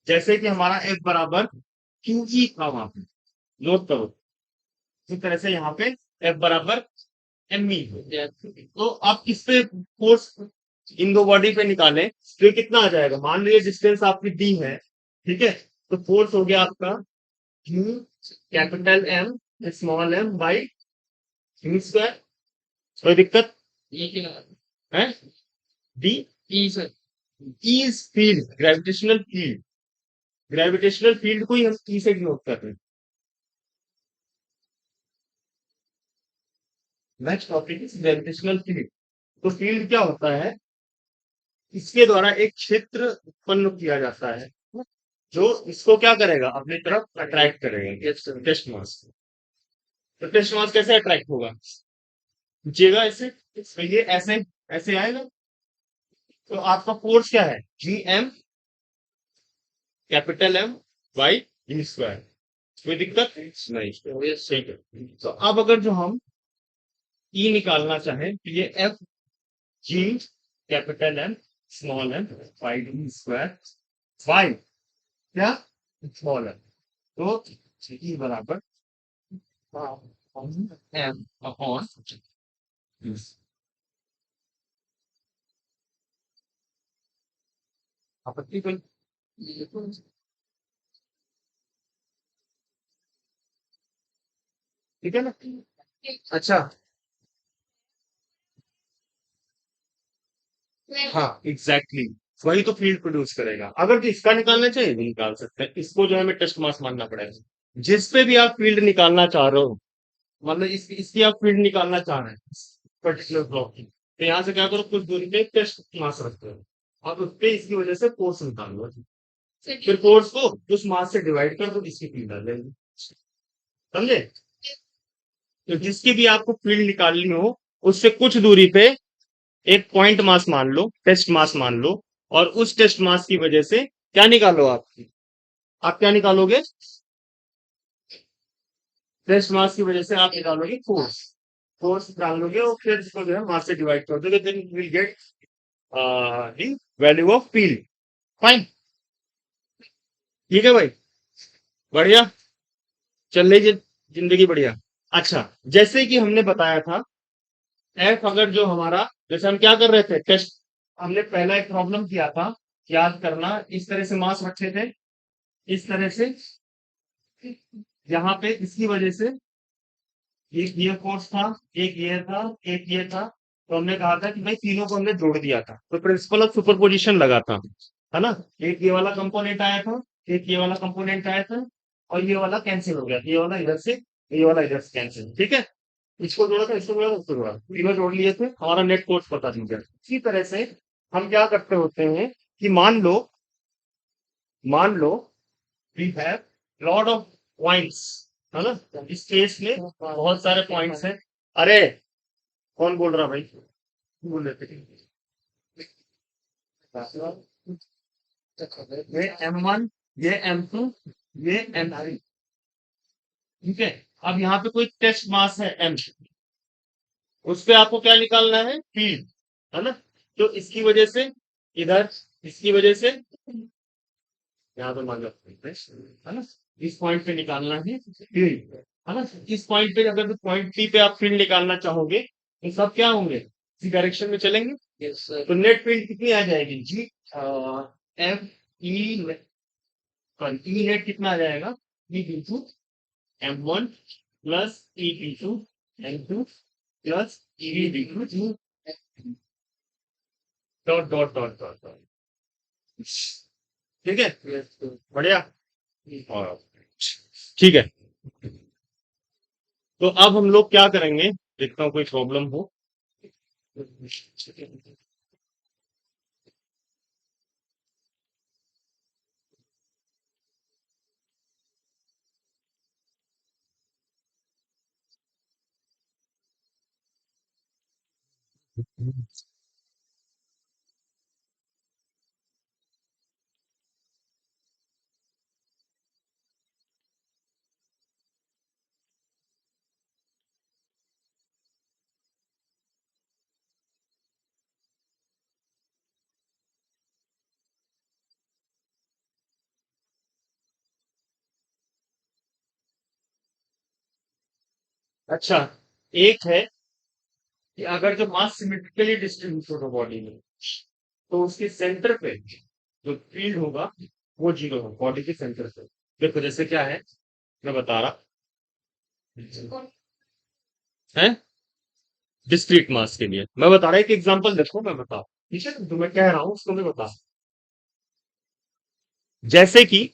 जैसे कि हमारा एफ बराबर क्यू ई था वहां पे, नोट करो, इसी तरह से यहाँ पे एफ बराबर एम ई, तो आप किस पे फोर्स इन दो बॉडी पे निकालें तो ये कितना आ जाएगा, मान लीजिए डिस्टेंस आपकी दी है, ठीक है, तो फोर्स हो गया आपका Q capital M small M by Q square, कोई दिक्कत है, D is field, gravitational field, gravitational field को ही हम ई से डिनोट कर रहे हैं। Next topic is gravitational field. तो फील्ड क्या होता है, इसके द्वारा एक क्षेत्र उत्पन्न किया जाता है जो इसको क्या करेगा, अपनी तरफ अट्रैक्ट करेगा, टेस्ट मास। तो टेस्ट मास कैसे अट्रैक्ट होगा, खींचेगा ऐसे, तो ये ऐसे ऐसे आएगा। तो आपका फोर्स क्या है? G M, capital M, by E square. कोई दिक्कत नहीं, तो ये ठीक है। तो अब अगर जो हम ई निकालना चाहें तो ये F G capital M small M by D square by क्या स्मॉल एम। तो ई बराबर एम अपॉन, आपत्ति कोई? ठीक है ना? अच्छा, हाँ एग्जैक्टली exactly। वही तो फील्ड प्रोड्यूस करेगा। अगर जो इसका निकालना चाहिए भी निकाल सकते हैं, इसको जो है हमें टेस्ट मास मानना पड़ेगा। जिस पे भी आप फील्ड निकालना चाह रहे हो, मतलब इसकी आप फील्ड निकालना चाह रहे हैं पर्टिकुलर ब्लॉक की, तो यहाँ से क्या करो, कुछ दूरी पे टेस्ट मास रखते हो और उस पे इसकी वजह से फोर्स निकालो। फिर फोर्स को उस मास से डिवाइड कर दो, इसकी फील्ड आ जाएगी। समझे? तो जिसकी भी आपको फील्ड निकालनी हो, उससे कुछ दूरी पे एक पॉइंट मास मान लो, टेस्ट मास मान लो, और उस टेस्ट मास की वजह से क्या निकालो आप क्या निकालोगे? टेस्ट मास की वजह से आप निकालोगे फोर्स। फोर्स निकालोगे और फिर इसको जो है मास से डिवाइड कर दोगे, then you will get the value of field. Fine, ठीक है भाई, बढ़िया, चल रही जिंदगी बढ़िया। अच्छा, जैसे कि हमने बताया था, एफ अगर जो हमारा, जैसे हम क्या कर रहे थे टेस्ट, हमने पहला एक प्रॉब्लम किया था, याद करना, इस तरह से मास रखे थे, इस तरह से, यहाँ पे इसकी वजह से एक ये फोर्स था, एक ये था, एक ये था। तो हमने कहा था कि भाई तीनों को हमने जोड़ दिया था, तो प्रिंसिपल ऑफ सुपरपोजिशन लगा था, है ना? एक ये वाला कंपोनेंट आया था, एक ये वाला कंपोनेंट आया था, और ये वाला कैंसिल हो गया, ये वाला इधर से, ये वाला इधर से कैंसिल, ठीक है? इसको जोड़ा था, इसको जोड़ा था, इसको जोड़ा, तीनों जोड़ लिए थे, हमारा नेट फोर्स पता चल गया। इसी तरह से हम क्या करते होते हैं कि मान लो we have lot of points, है ना? इस केस में बहुत सारे पॉइंट्स हैं। अरे, कौन बोल रहा भाई? बोल रहे थे ये M1, ये M2, ये M3, ठीक है? अब यहाँ पे कोई टेस्ट मास है M, उस पे आपको क्या निकालना है? फील्ड, है ना? तो इसकी वजह से इधर, इसकी वजह से यहाँ पे मान लो, है ना? इस पॉइंट पे निकालना है फील्ड, है ना? इस पॉइंट पे, अगर पॉइंट पी पे आप फील्ड निकालना चाहोगे, तो सब क्या होंगे? इसी डायरेक्शन में चलेंगे। Yes sir. तो नेट फील्ड कितनी आ जाएगी जी? एफ ई, ई नेट कितना आ जाएगा? E into M1 plus E into M2 plus E into dot dot dot dot dot. ठीक है, बढ़िया। और ठीक है, तो अब हम लोग क्या करेंगे, देखता हूँ कोई प्रॉब्लम हो। अच्छा, एक है कि अगर जो मास सिमेट्रिकली डिस्ट्रीब्यूटेड हो बॉडी में, तो उसके सेंटर पे जो फील्ड होगा वो जीरो हो, बॉडी के सेंटर पे। देखो जैसे क्या है, मैं बता रहा है, डिस्क्रीट मास के लिए मैं बता रहा, एक एग्जांपल देखो, मैं बता, ठीक है? तो मैं कह रहा हूँ उसको मैं बता, जैसे कि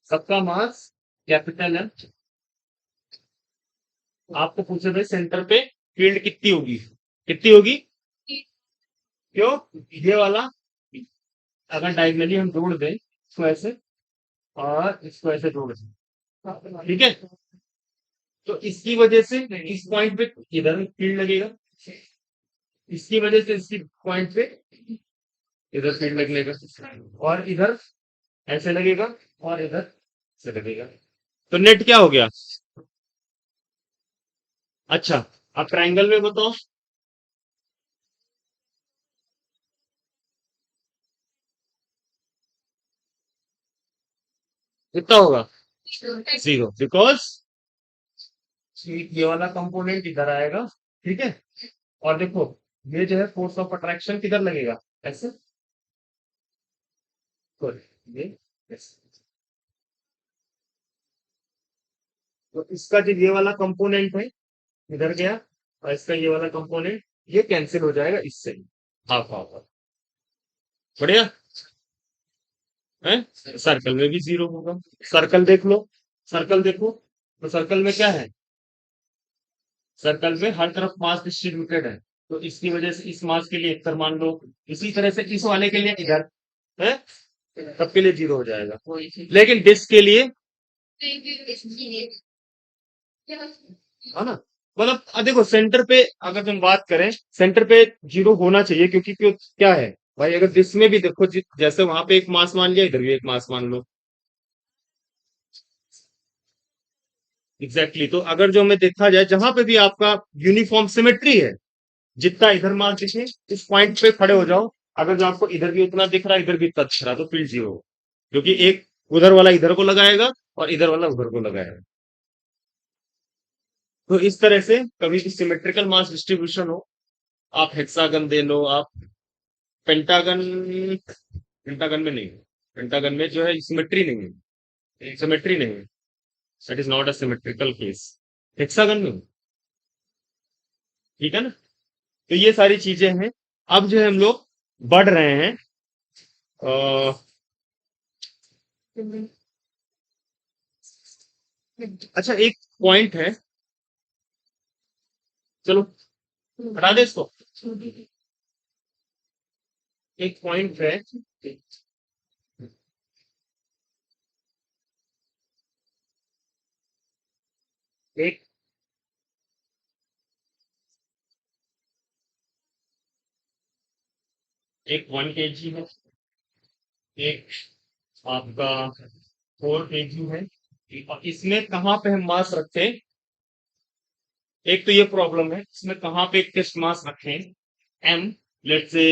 सबका मास कैपिटल है, आपको पूछे भाई सेंटर पे फील्ड कितनी होगी, कितनी होगी? क्यों? ये वाला अगर डायगनली हम जोड़ दें तो ऐसे, और इसको ऐसे जोड़ दें, ठीक है। तो इसकी वजह से इस पॉइंट पे इधर फील्ड लगेगा, इसकी वजह से इसी पॉइंट पे इधर फील्ड लगने का, और इधर ऐसे लगेगा, और इधर से लगेगा। तो नेट क्या हो गया? अच्छा, अब ट्रायंगल में बताओ कितना होगा? जीरो, बिकॉज ये वाला कंपोनेंट इधर आएगा, ठीक है। और देखो, ये जो है फोर्स ऑफ अट्रैक्शन किधर लगेगा? ऐसे, तो ये ऐसे। तो इसका जो ये वाला कंपोनेंट है इधर गया, और इसका ये वाला कंपोनेंट ये कैंसिल हो जाएगा इससे, हाफ हाफ हाफ। बढ़िया है। सर्कल में भी जीरो होगा। सर्कल देख लो, सर्कल देखो, तो सर्कल में क्या है? सर्कल में हर तरफ मास डिस्ट्रीब्यूटेड है, तो इसकी वजह से इस मास के लिए इधर मान लो, इसी तरह से इस वाले के लिए इधर है, सबके लिए जीरो हो जाएगा। लेकिन डिस्क के लिए, है ना, मतलब देखो सेंटर पे अगर तुम बात करें, सेंटर पे जीरो होना चाहिए, क्योंकि क्यों, क्या है भाई, अगर डिस्क में भी देखो जैसे वहां पे एक मास मान लिया, इधर भी एक मास मान लो। एग्जैक्टली, तो अगर जो हमें देखा जाए, जहां पे भी आपका यूनिफॉर्म सिमेट्री है, जितना इधर मार्क दिखे, इस पॉइंट पे खड़े हो जाओ। अगर जो आपको इधर भी उतना दिख रहा है, इधर भी इतना दिख रहा है, तो फील्ड जीरो, क्योंकि एक उधर वाला इधर को लगाएगा, और इधर वाला उधर को लगाएगा। तो इस तरह से कभी भी सिमेट्रिकल मास डिस्ट्रीब्यूशन हो, आप हेक्सागन दे लो, आप पेंटागन, पेंटागन में नहीं, पेंटागन में जो है सिमेट्री नहीं है, सिमेट्री नहीं है, that is not a symmetrical case. Hexagon में, ठीक है ना। तो ये सारी चीजें हैं। अब जो है हम लोग बढ़ रहे हैं। अ, अच्छा, एक पॉइंट है, चलो हटा दे इसको। एक पॉइंट है, एक एक 1 kg है, एक आपका 4 kg है, और इसमें कहाँ पे हम मास रखें? एक तो ये प्रॉब्लम है, इसमें कहाँ पे एक टेस्ट मास रखें? एम, लेट से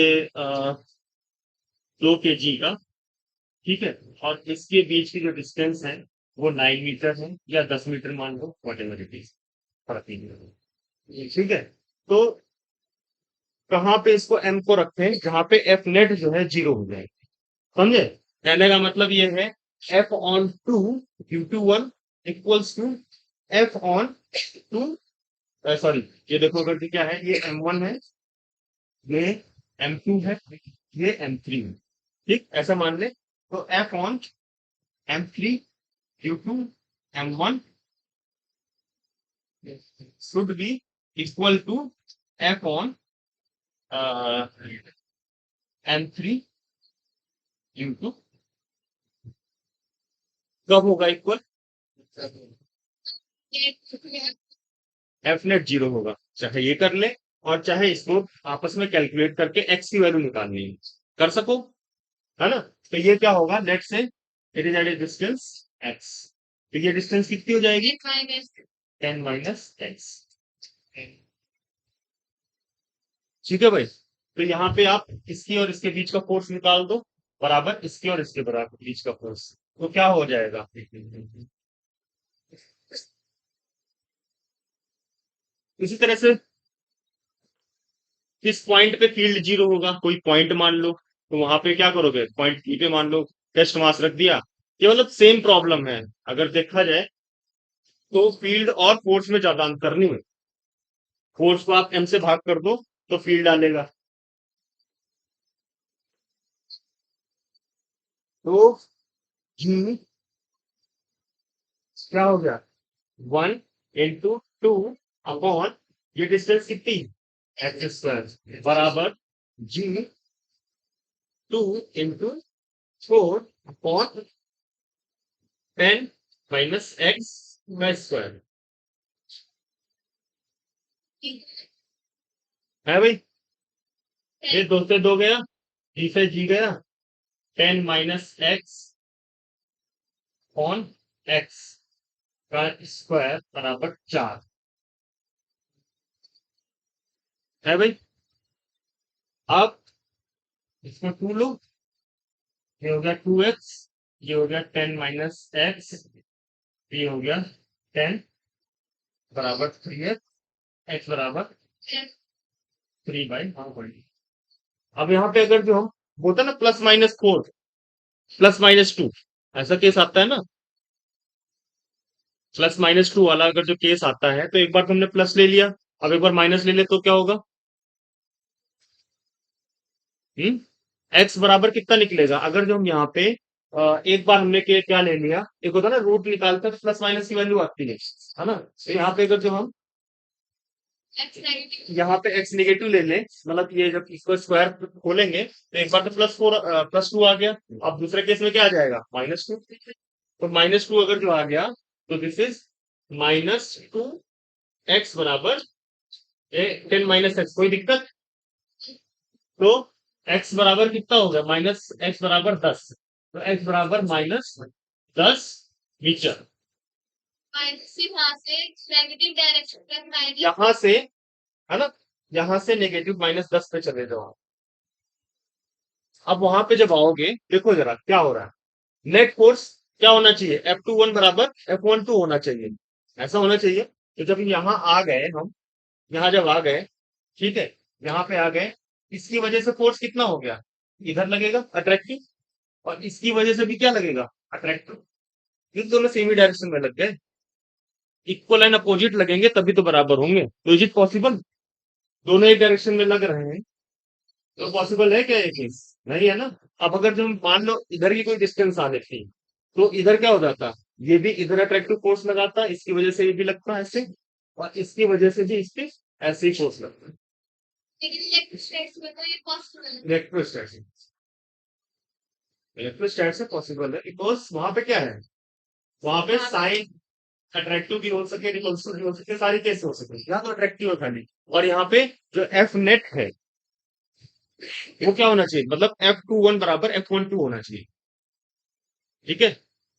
2 kg का, ठीक है। और इसके बीच की जो डिस्टेंस है वो 9 मीटर है, या 10 मीटर मान लो, वट एवर इट इज, प्रति मीटर, ठीक है। तो कहाँ पे इसको एम को रखें जहां पे एफ नेट जो है जीरो हो जाए, समझे? कहने का मतलब ये है, F on two due to one equals to F on two, sorry, ये देखो अगर क्या है, ये M1 है, ये M2 है, ये M3 है, ठीक, ऐसा मान ले। तो F on M3 due to M1 should be equal to F on M3 into, कब होगा इक्वल? एफ नेट जीरो होगा, चाहे ये कर ले, और चाहे इसको आपस में कैलकुलेट करके एक्स की वैल्यू निकालनी है, कर सको, है ना। तो ये क्या होगा, let say it is at a distance X, तो ये डिस्टेंस कितनी हो जाएगी? 10 - x, ठीक है भाई। तो यहाँ पे आप इसकी और इसके बीच का फोर्स निकाल दो, बराबर इसके और इसके बराबर बीच का फोर्स, तो क्या हो जाएगा? इसी तरह से किस पॉइंट पे फील्ड जीरो होगा, कोई पॉइंट मान लो, तो वहां पे क्या करोगे, पॉइंट पी पे मान लो टेस्ट मास रख दिया। ये मतलब सेम प्रॉब्लम है, अगर देखा जाए तो फील्ड और फोर्स में ज्यादा अंतर नहीं है। फोर्स को आप एम से भाग कर दो तो फील्ड डालेगा, तो जी क्या हो गया, 1 × 2 अपॉन, ये डिस्टेंस कितनी, x² बराबर G 2 × 4 अपॉन 10 माइनस एक्स का स्क्वायर है भाई। ये दो से दो गया, जी से जी गया, 10 माइनस एक्स ऑन एक्स का स्क्वायर बराबर 4 है भाई। अब इसमें 2 लो, ये हो गया 2x, ये हो गया 10 माइनस एक्स, ये हो गया 10 बराबर 3x, x बराबर 3/1। अब यहाँ पे अगर जो हम बोलते हैं ना +-4 +-2 ऐसा केस आता है ना, +-2 वाला अगर जो केस आता है तो एक बार तो हमने प्लस ले लिया, अब एक बार माइनस ले ले तो क्या होगा? एक्स बराबर कितना निकलेगा अगर जो हम यहाँ पे एक बार हमने क्या ले लिया, एक होता है ना रूट निकालकर प्लस माइनस की वैल्यू आती है ना, तो यहाँ पे अगर जो हम यहाँ पे एक्स नेगेटिव ले लें, मतलब ये जब इसको स्क्वायर खोलेंगे तो एक बार तो +2 आ गया, अब दूसरे केस में क्या आ जाएगा? -2। तो -2 अगर जो आ गया तो दिस इज -2x बराबर 10 माइनस एक्स, कोई दिक्कत? तो x बराबर कितना हो गया? -x बराबर 10, तो x बराबर -10 मीटर। यहाँ से है ना, यहाँ से नेगेटिव -10 पे चले जाओ। अब वहां पे जब आओगे देखो जरा क्या हो रहा है। नेट फोर्स क्या होना चाहिए? F21 बराबर F12 होना चाहिए, ऐसा होना चाहिए। तो जब यहाँ आ गए हम, यहाँ जब आ गए, ठीक है, यहाँ पे आ गए, इसकी वजह से फोर्स कितना हो गया? इधर लगेगा अट्रैक्टिव, और इसकी वजह से भी क्या लगेगा? अट्रैक्टिव। ये दोनों सेम ही डायरेक्शन में लग गए, इक्वल एंड अपोजिट लगेंगे तभी तो बराबर होंगे। तो इज इट पॉसिबल? दोनों एक डायरेक्शन में लग रहे हैं तो पॉसिबल है क्या ये चीज? नहीं है ना। अब अगर जो हम मान लो इधर की कोई डिस्टेंस आ जाती तो इधर क्या हो जाता? ये भी इधर अट्रैक्टिव फोर्स लगाता, इसकी वजह से ये भी लगता है ऐसे, और इसकी वजह से भी इस पे ऐसे ही फोर्स लगता है। इलेक्ट्रोस्टैटिक, इलेक्ट्रोस्टैट से पॉसिबल है बिकॉज वहां पे क्या है, वहां पे साइन अट्रैक्टिव भी हो सके, रिपल्सिव भी हो सके, सारी केस हो सके, यहाँ तो अट्रैक्टिव है खाली। और यहाँ पे जो एफ नेट है वो क्या होना चाहिए, मतलब F21 बराबर F12 होना चाहिए, ठीक है।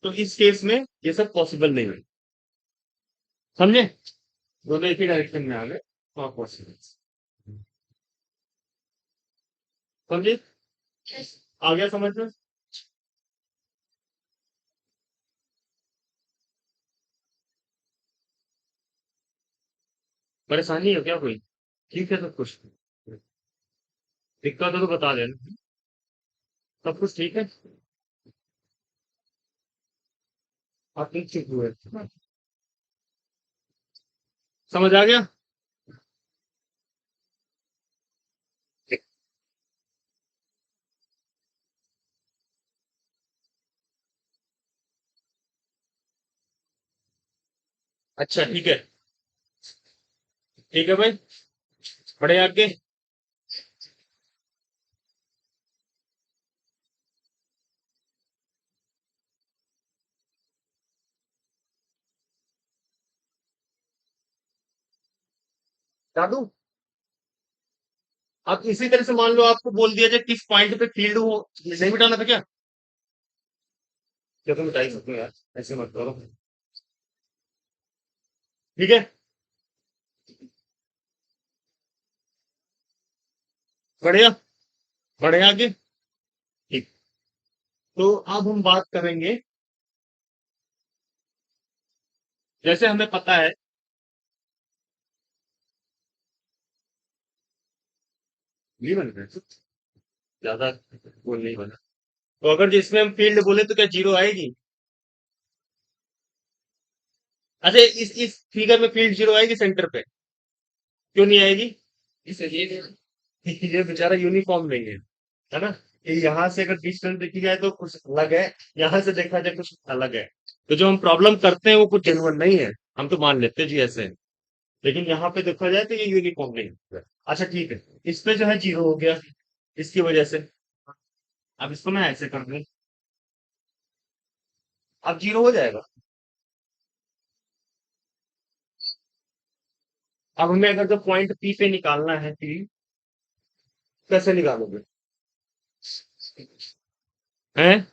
तो इस केस में ये सब पॉसिबल नहीं है, समझे? दोनों एक ही डायरेक्शन में आ गए, हाँ पॉसिबल, समझे? आ गया समझ में? परेशानी है क्या कोई? ठीक है सब कुछ, दिक्कत है तो बता देना। सब कुछ ठीक है, आप ठीक चुप हुए, समझ आ गया? अच्छा ठीक है, ठीक है भाई, बढ़े आगे। दादू, आप इसी तरह से मान लो आपको बोल दिया जाए किस पॉइंट पे फील्ड हो, नहीं बिठाना था क्या? क्या तो मिटा ही सकते हो यार, ऐसे मत करो, ठीक है। बढ़िया, बढ़े आगे, ठीक। तो अब हम बात करेंगे, जैसे हमें पता है, नहीं बन रहा है, ज्यादा बोल नहीं बना, तो अगर जिसमें हम फील्ड बोले तो क्या जीरो आएगी? अच्छा, इस फिगर में फील्ड जीरो आएगी सेंटर पे? क्यों नहीं आएगी? इसलिए ये बेचारा यूनिफॉर्म नहीं है ना, ये यहाँ से अगर डिस्टेंस देखी जाए तो कुछ अलग है, यहाँ से देखा जाए कुछ अलग है। तो जो हम प्रॉब्लम करते हैं वो कुछ जेन्युइन नहीं है, हम तो मान लेते हैं जी ऐसे है। लेकिन यहाँ पे देखा जाए तो ये यूनिफॉर्म नहीं है। अच्छा ठीक है, इस पे जो है जीरो हो गया इसकी वजह से, अब इसको मैं ऐसे कर दूं, अब जीरो हो जाएगा। अब हमें अगर जो पॉइंट पी पे निकालना है पी, कैसे निकालोगे? हैं?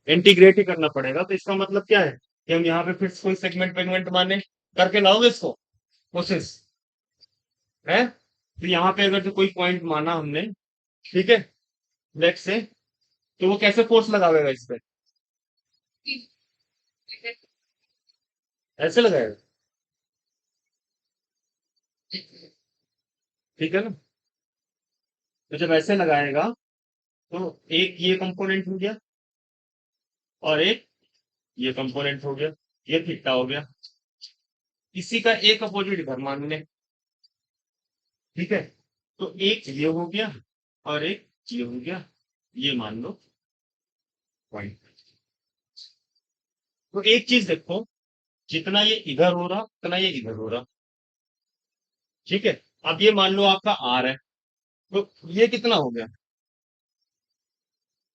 इंटीग्रेट ही करना पड़ेगा, तो इसका मतलब क्या है कि हम यहाँ पे फिर से कोई सेगमेंट वेगमेंट माने करके लाओगे इसको, कोशिश है। तो यहाँ पे अगर जो कोई पॉइंट माना हमने, ठीक है, लेट से, तो वो कैसे फोर्स लगाएगा इस पे? ऐसे लगाएगा, ठीक है ना? तो जब ऐसे लगाएगा, तो एक ये कंपोनेंट हो गया और एक ये कंपोनेंट हो गया, ये थीटा हो गया। इसी का एक अपोजिट इधर मान लें, ठीक है। तो एक ये हो गया और एक ये हो गया, ये मान लो पॉइंट। तो एक चीज देखो, जितना ये इधर हो रहा उतना ये इधर हो रहा, ठीक है। अब ये मान लो आपका आर है, तो ये कितना हो गया?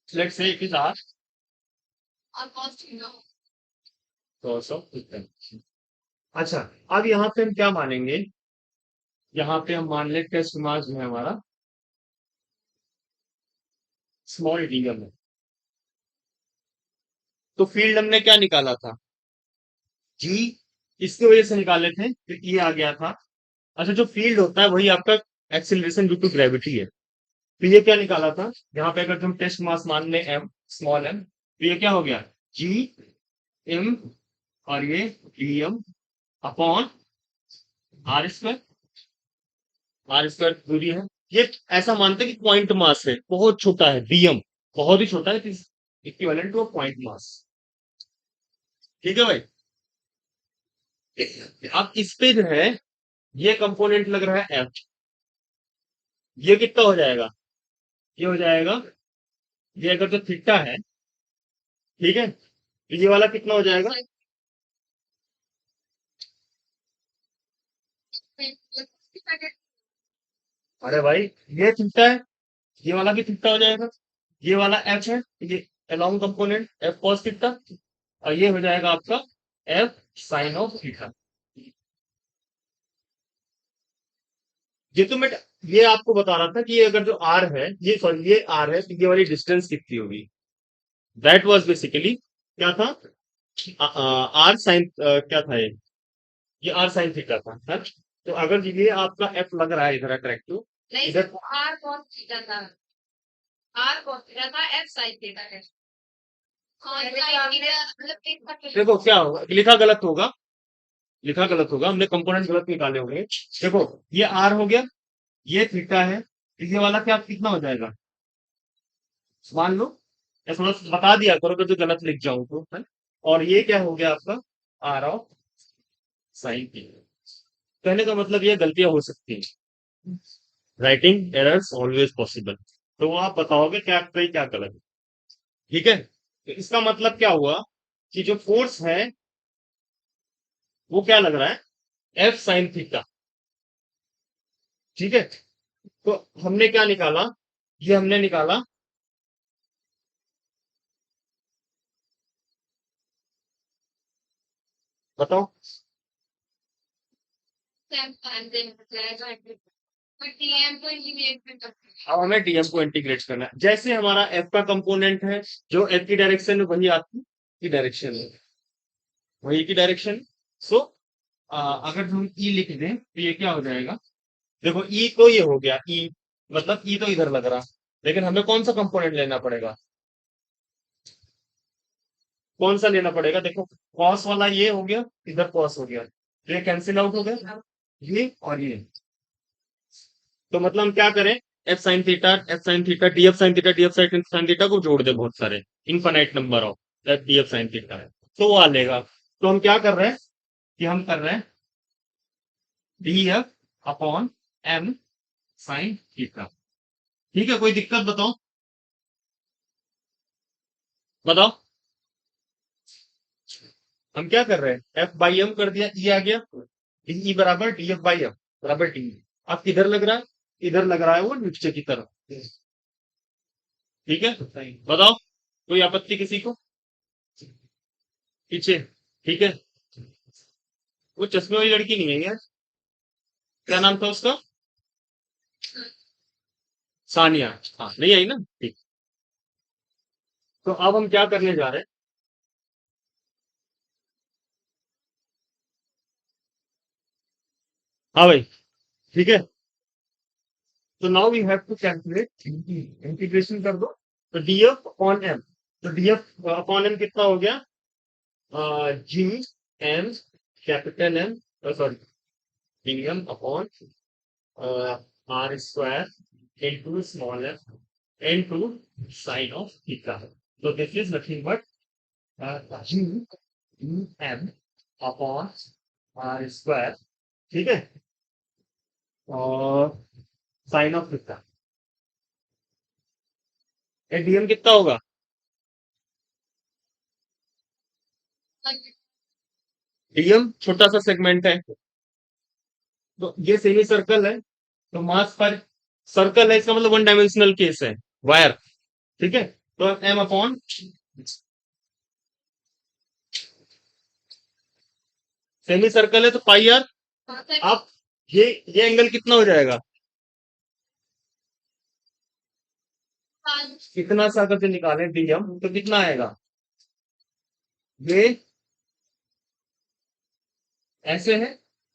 Let's say it is are, 100। अच्छा, अब यहाँ पे हम क्या मानेंगे? यहाँ पे हम मान ले टेस्ट मास जो है हमारा स्मॉल डीएम है। तो फील्ड हमने क्या निकाला था? जी, इसकी वजह से निकाले थे तो ये आ गया था। अच्छा, जो फील्ड होता है वही आपका एक्सिलरेशन ड्यू टू ग्रेविटी है। तो ये क्या निकाला था? यहाँ पे अगर तुम टेस्ट मास मान ले एम, स्मॉल एम, तो ये क्या हो गया? जी एम, और ये D M upon R square. R square दूरी है। ये ऐसा मानते हैं कि पॉइंट मास है, बहुत छोटा है डीएम, बहुत ही छोटा है, इक्विवेलेंट टू पॉइंट मास। ठीक है भाई। अब इस पे जो है ये कंपोनेंट लग रहा है एफ, ये कितना हो जाएगा? ये हो जाएगा, ये अगर जो थीटा है, ठीक है, तो ये वाला कितना हो जाएगा? अरे भाई, ये थीटा है, ये वाला भी थीटा हो जाएगा, ये वाला एफ है, ये along component F cos theta, और ये हो जाएगा आपका एफ साइन ऑफ थीटा। ये तो मैं ये आपको बता रहा था कि ये अगर जो आर है, ये सॉरी ये आर है, तो ये वाली डिस्टेंस कितनी होगी? दैट वाज बेसिकली क्या था? आर साइन क्या था ये आर साइन थीटा था, है? तो अगर ये आपका एफ लग रहा है इधर अट्रैक्टिव, इधर देखो क्या होगा, लिखा गलत होगा, लिखा गलत होगा, हमने कंपोनेंट गलत निकाले होंगे। देखो, ये आर हो गया, ये थीटा है, तो ये वाला क्या कितना हो जाएगा? मान लो, या थोड़ा सा बता दिया करो अगर जो गलत लिख जाऊं तो, है? और ये क्या हो गया आपका? R of sine theta. कहने का मतलब ये गलतियां हो सकती हैं, राइटिंग एरर्स ऑलवेज पॉसिबल। तो वो आप बताओगे क्या सही क्या गलत, ठीक है। तो इसका मतलब क्या हुआ कि जो फोर्स है वो क्या लग रहा है? एफ साइन थीटा, ठीक है। तो हमने क्या निकाला? ये हमने निकाला, बताओ। अब हमें डीएम को इंटीग्रेट करना है, जैसे हमारा एफ का कंपोनेंट है, जो एफ की डायरेक्शन है वही आपकी की डायरेक्शन है, वही की डायरेक्शन। सो अगर हम ई लिख दें तो ये क्या हो जाएगा? देखो ई तो ये हो गया ई, मतलब ई तो इधर लग रहा, लेकिन हमें कौन सा कंपोनेंट लेना पड़ेगा? कौन सा लेना पड़ेगा? देखो, कॉस वाला ये हो गया, इधर कॉस हो गया, तो ये कैंसिल आउट हो गया, ये और ये। तो मतलब हम क्या करें? F sine theta, F sine theta, D F sine theta, D F sine theta को जोड़ दे बहुत सारे, infinite number of D F sine theta है, तो वो आ लेगा। तो हम क्या कर रहे हैं कि हम कर रहे हैं D F upon M sine theta. ठीक है, कोई दिक्कत बताओ, बताओ। हम क्या कर रहे हैं? एफ बाई एम कर दिया, ई आ गया, डी बराबर डी एफ बाई एम बराबर डी। अब किधर लग रहा है? इधर लग रहा है वो नीचे की तरफ, ठीक है। बताओ, कोई आपत्ति किसी को? पीछे। ठीक है। वो चश्मे वाली लड़की नहीं है यार, क्या नाम था उसका? सानिया। हाँ, नहीं आई ना, ठीक। तो अब हम क्या करने जा रहे हैं? हाँ भाई, ठीक है। तो now we have to calculate integration कर दो। तो डीएफ अपॉन एम, तो डीएफ अपॉन एम कितना हो गया? G M, capital M, sorry, DM upon R square into small M into sine of theta. तो this is nothing but G M upon R square, ठीक है, और साइन ऑफ थीटा। डीएम कितना होगा? डीएम छोटा सा सेगमेंट है, तो ये सेमी सर्कल है, तो मास पर सर्कल है, इसका मतलब वन डायमेंशनल केस है, वायर। ठीक है। तो एम अपॉन, सेमी सर्कल है तो पाई आर। आप ये एंगल कितना हो जाएगा? कितना सा अगर से निकालें डीएम तो कितना आएगा? ये ऐसे है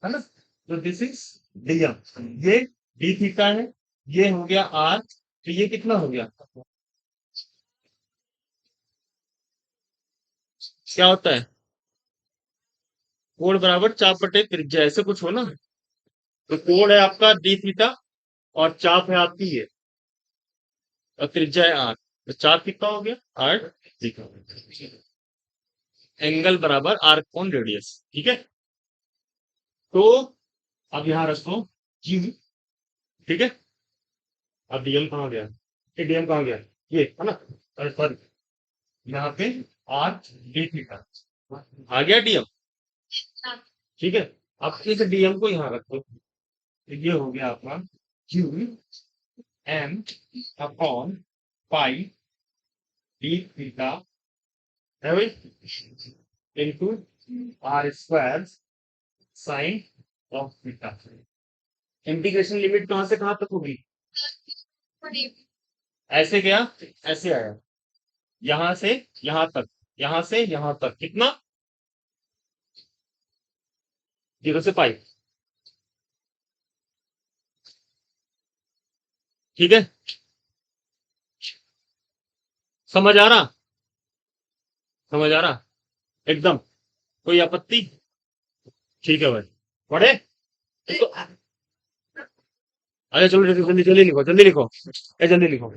ना? तो दिस इज डीएम, ये डी थीटा है, ये हो गया आर, तो ये कितना हो गया? क्या होता है? कोण बराबर चाप बटे त्रिज्या, ऐसे कुछ हो ना। तो कोण है आपका डी थीटा, और चाप है आपकी ये, और त्रिज्या है आर, तो चाप कितना हो गया? R theta. एंगल बराबर आर कोण रेडियस। ठीक है। तो अब यहां रखो जी, ठीक है। अब डीएम कहाँ गया? ये डीएम कहाँ गया? ये है ना, अरे सॉरी, यहाँ पे आर डी थीटा आ गया डीएम। ठीक है। अब इस डीएम को यहाँ रखो, तो ये हो गया आपका Q M upon pi D theta, है भाई, into R square sine of theta. Integration limit कहां से कहां तक होगी? ऐसे गया, ऐसे आया, यहां से यहां तक, यहां से यहां तक कितना? 0 से पाई। ठीक है। समझ आ रहा? समझ आ रहा एकदम? कोई आपत्ति? ठीक है भाई, पढ़े? तो अरे चलो जल्दी जल्दी जल्दी लिखो, जल्दी लिखो, जल्दी लिखो।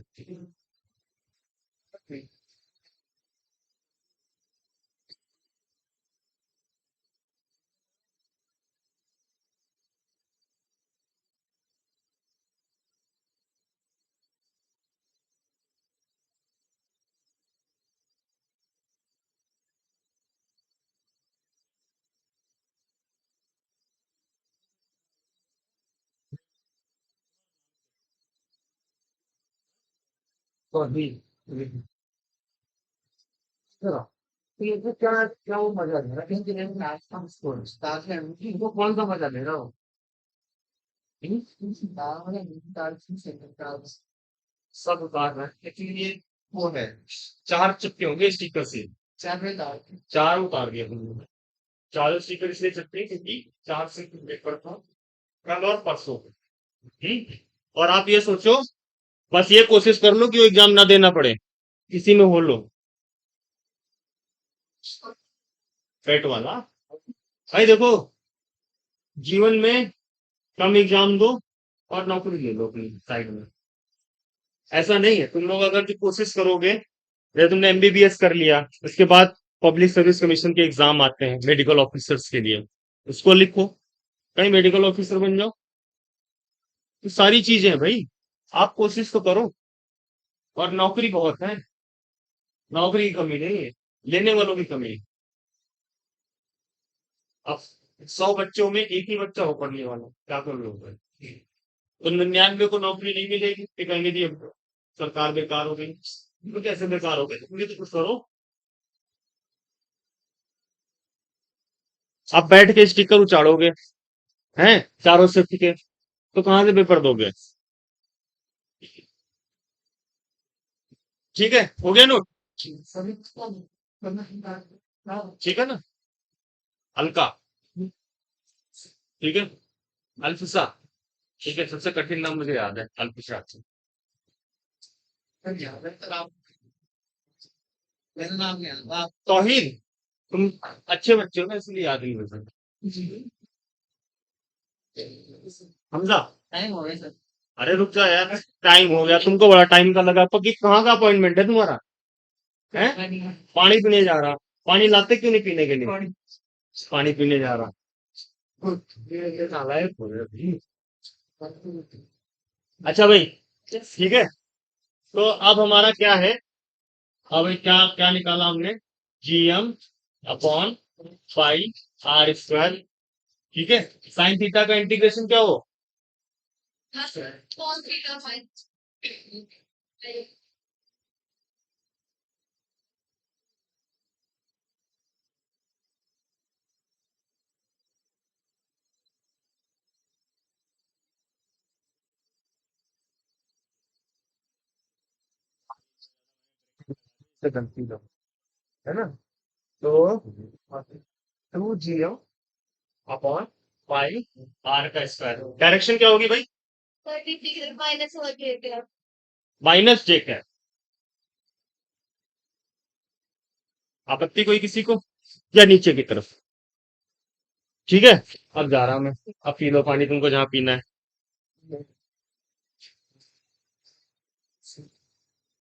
तो अभी चलो, तो ये तो क्या क्या वो मजा ले रहा है इंजीनियरिंग में, आज हम स्कूल स्टार्ट है, वो कौन सा मजा ले रहा हो? सब उतार रहा है, लेकिन ये वो है, चार चिपके होंगे स्टिकर से, चार उतार दिया तुमने। चार स्टिकर इसलिए चिपके हैं क्योंकि चार से पेपर था कल और परसों। और आप ये सोचो, बस ये कोशिश कर लो कि वो एग्जाम ना देना पड़े, इसी में हो लो पेट वाला। भाई देखो, जीवन में कम एग्जाम दो और नौकरी ले लो अपनी साइड में। ऐसा नहीं है, तुम लोग अगर जो कोशिश करोगे, जैसे तुमने एमबीबीएस कर लिया, उसके बाद पब्लिक सर्विस कमीशन के एग्जाम आते हैं मेडिकल ऑफिसर्स के लिए, उसको लिखो, कहीं मेडिकल ऑफिसर बन जाओ। तो सारी चीजें हैं भाई, आप कोशिश तो करो। और नौकरी बहुत है, नौकरी की कमी नहीं है, लेने वालों की कमी है। अब 100 बच्चों में एक ही बच्चा हो पढ़ने वाला, क्या करोगे? तो 99 को नौकरी नहीं मिलेगी, फिर कहेंगे जी अब सरकार बेकार हो गई। तो कैसे बेकार हो गई? तुम भी तो कुछ करो। आप बैठ के स्टिकर उचाड़ोगे, हैं, चारों शिफ्ट के, तो कहाँ से पेपर दोगे? ठीक है, हो गया नोट? ठीक है ना? हल्का, ठीक है। अल्फसा, ठीक है, सबसे कठिन नाम मुझे याद है, अल्फसा। तौहीन, तुम अच्छे बच्चे हो ना, इसलिए याद नहीं होता। हमजा, अरे रुक जा यार, टाइम हो गया, तुमको बड़ा टाइम का लगा, पक्की कहाँ का अपॉइंटमेंट है तुम्हारा? है? पानी पीने जा रहा, पानी लाते क्यों नहीं पीने के लिए? पानी पीने जा रहा। ये नालायक हो गया भाई। अच्छा भाई, ठीक है, तो अब हमारा क्या है? अब क्या क्या निकाला हमने? GM upon five R square, ठीक है। साइन थीटा का इंटीग्रेशन क्या हो? से गलती लो, है ना? तो two GM upon five R का स्क्वायर, डायरेक्शन क्या होगी भाई? माइनस जे का, आपत्ति कोई किसी को? या नीचे की तरफ? ठीक है, अब जा रहा हूं मैं, अब पी लो पानी तुमको जहां पीना है।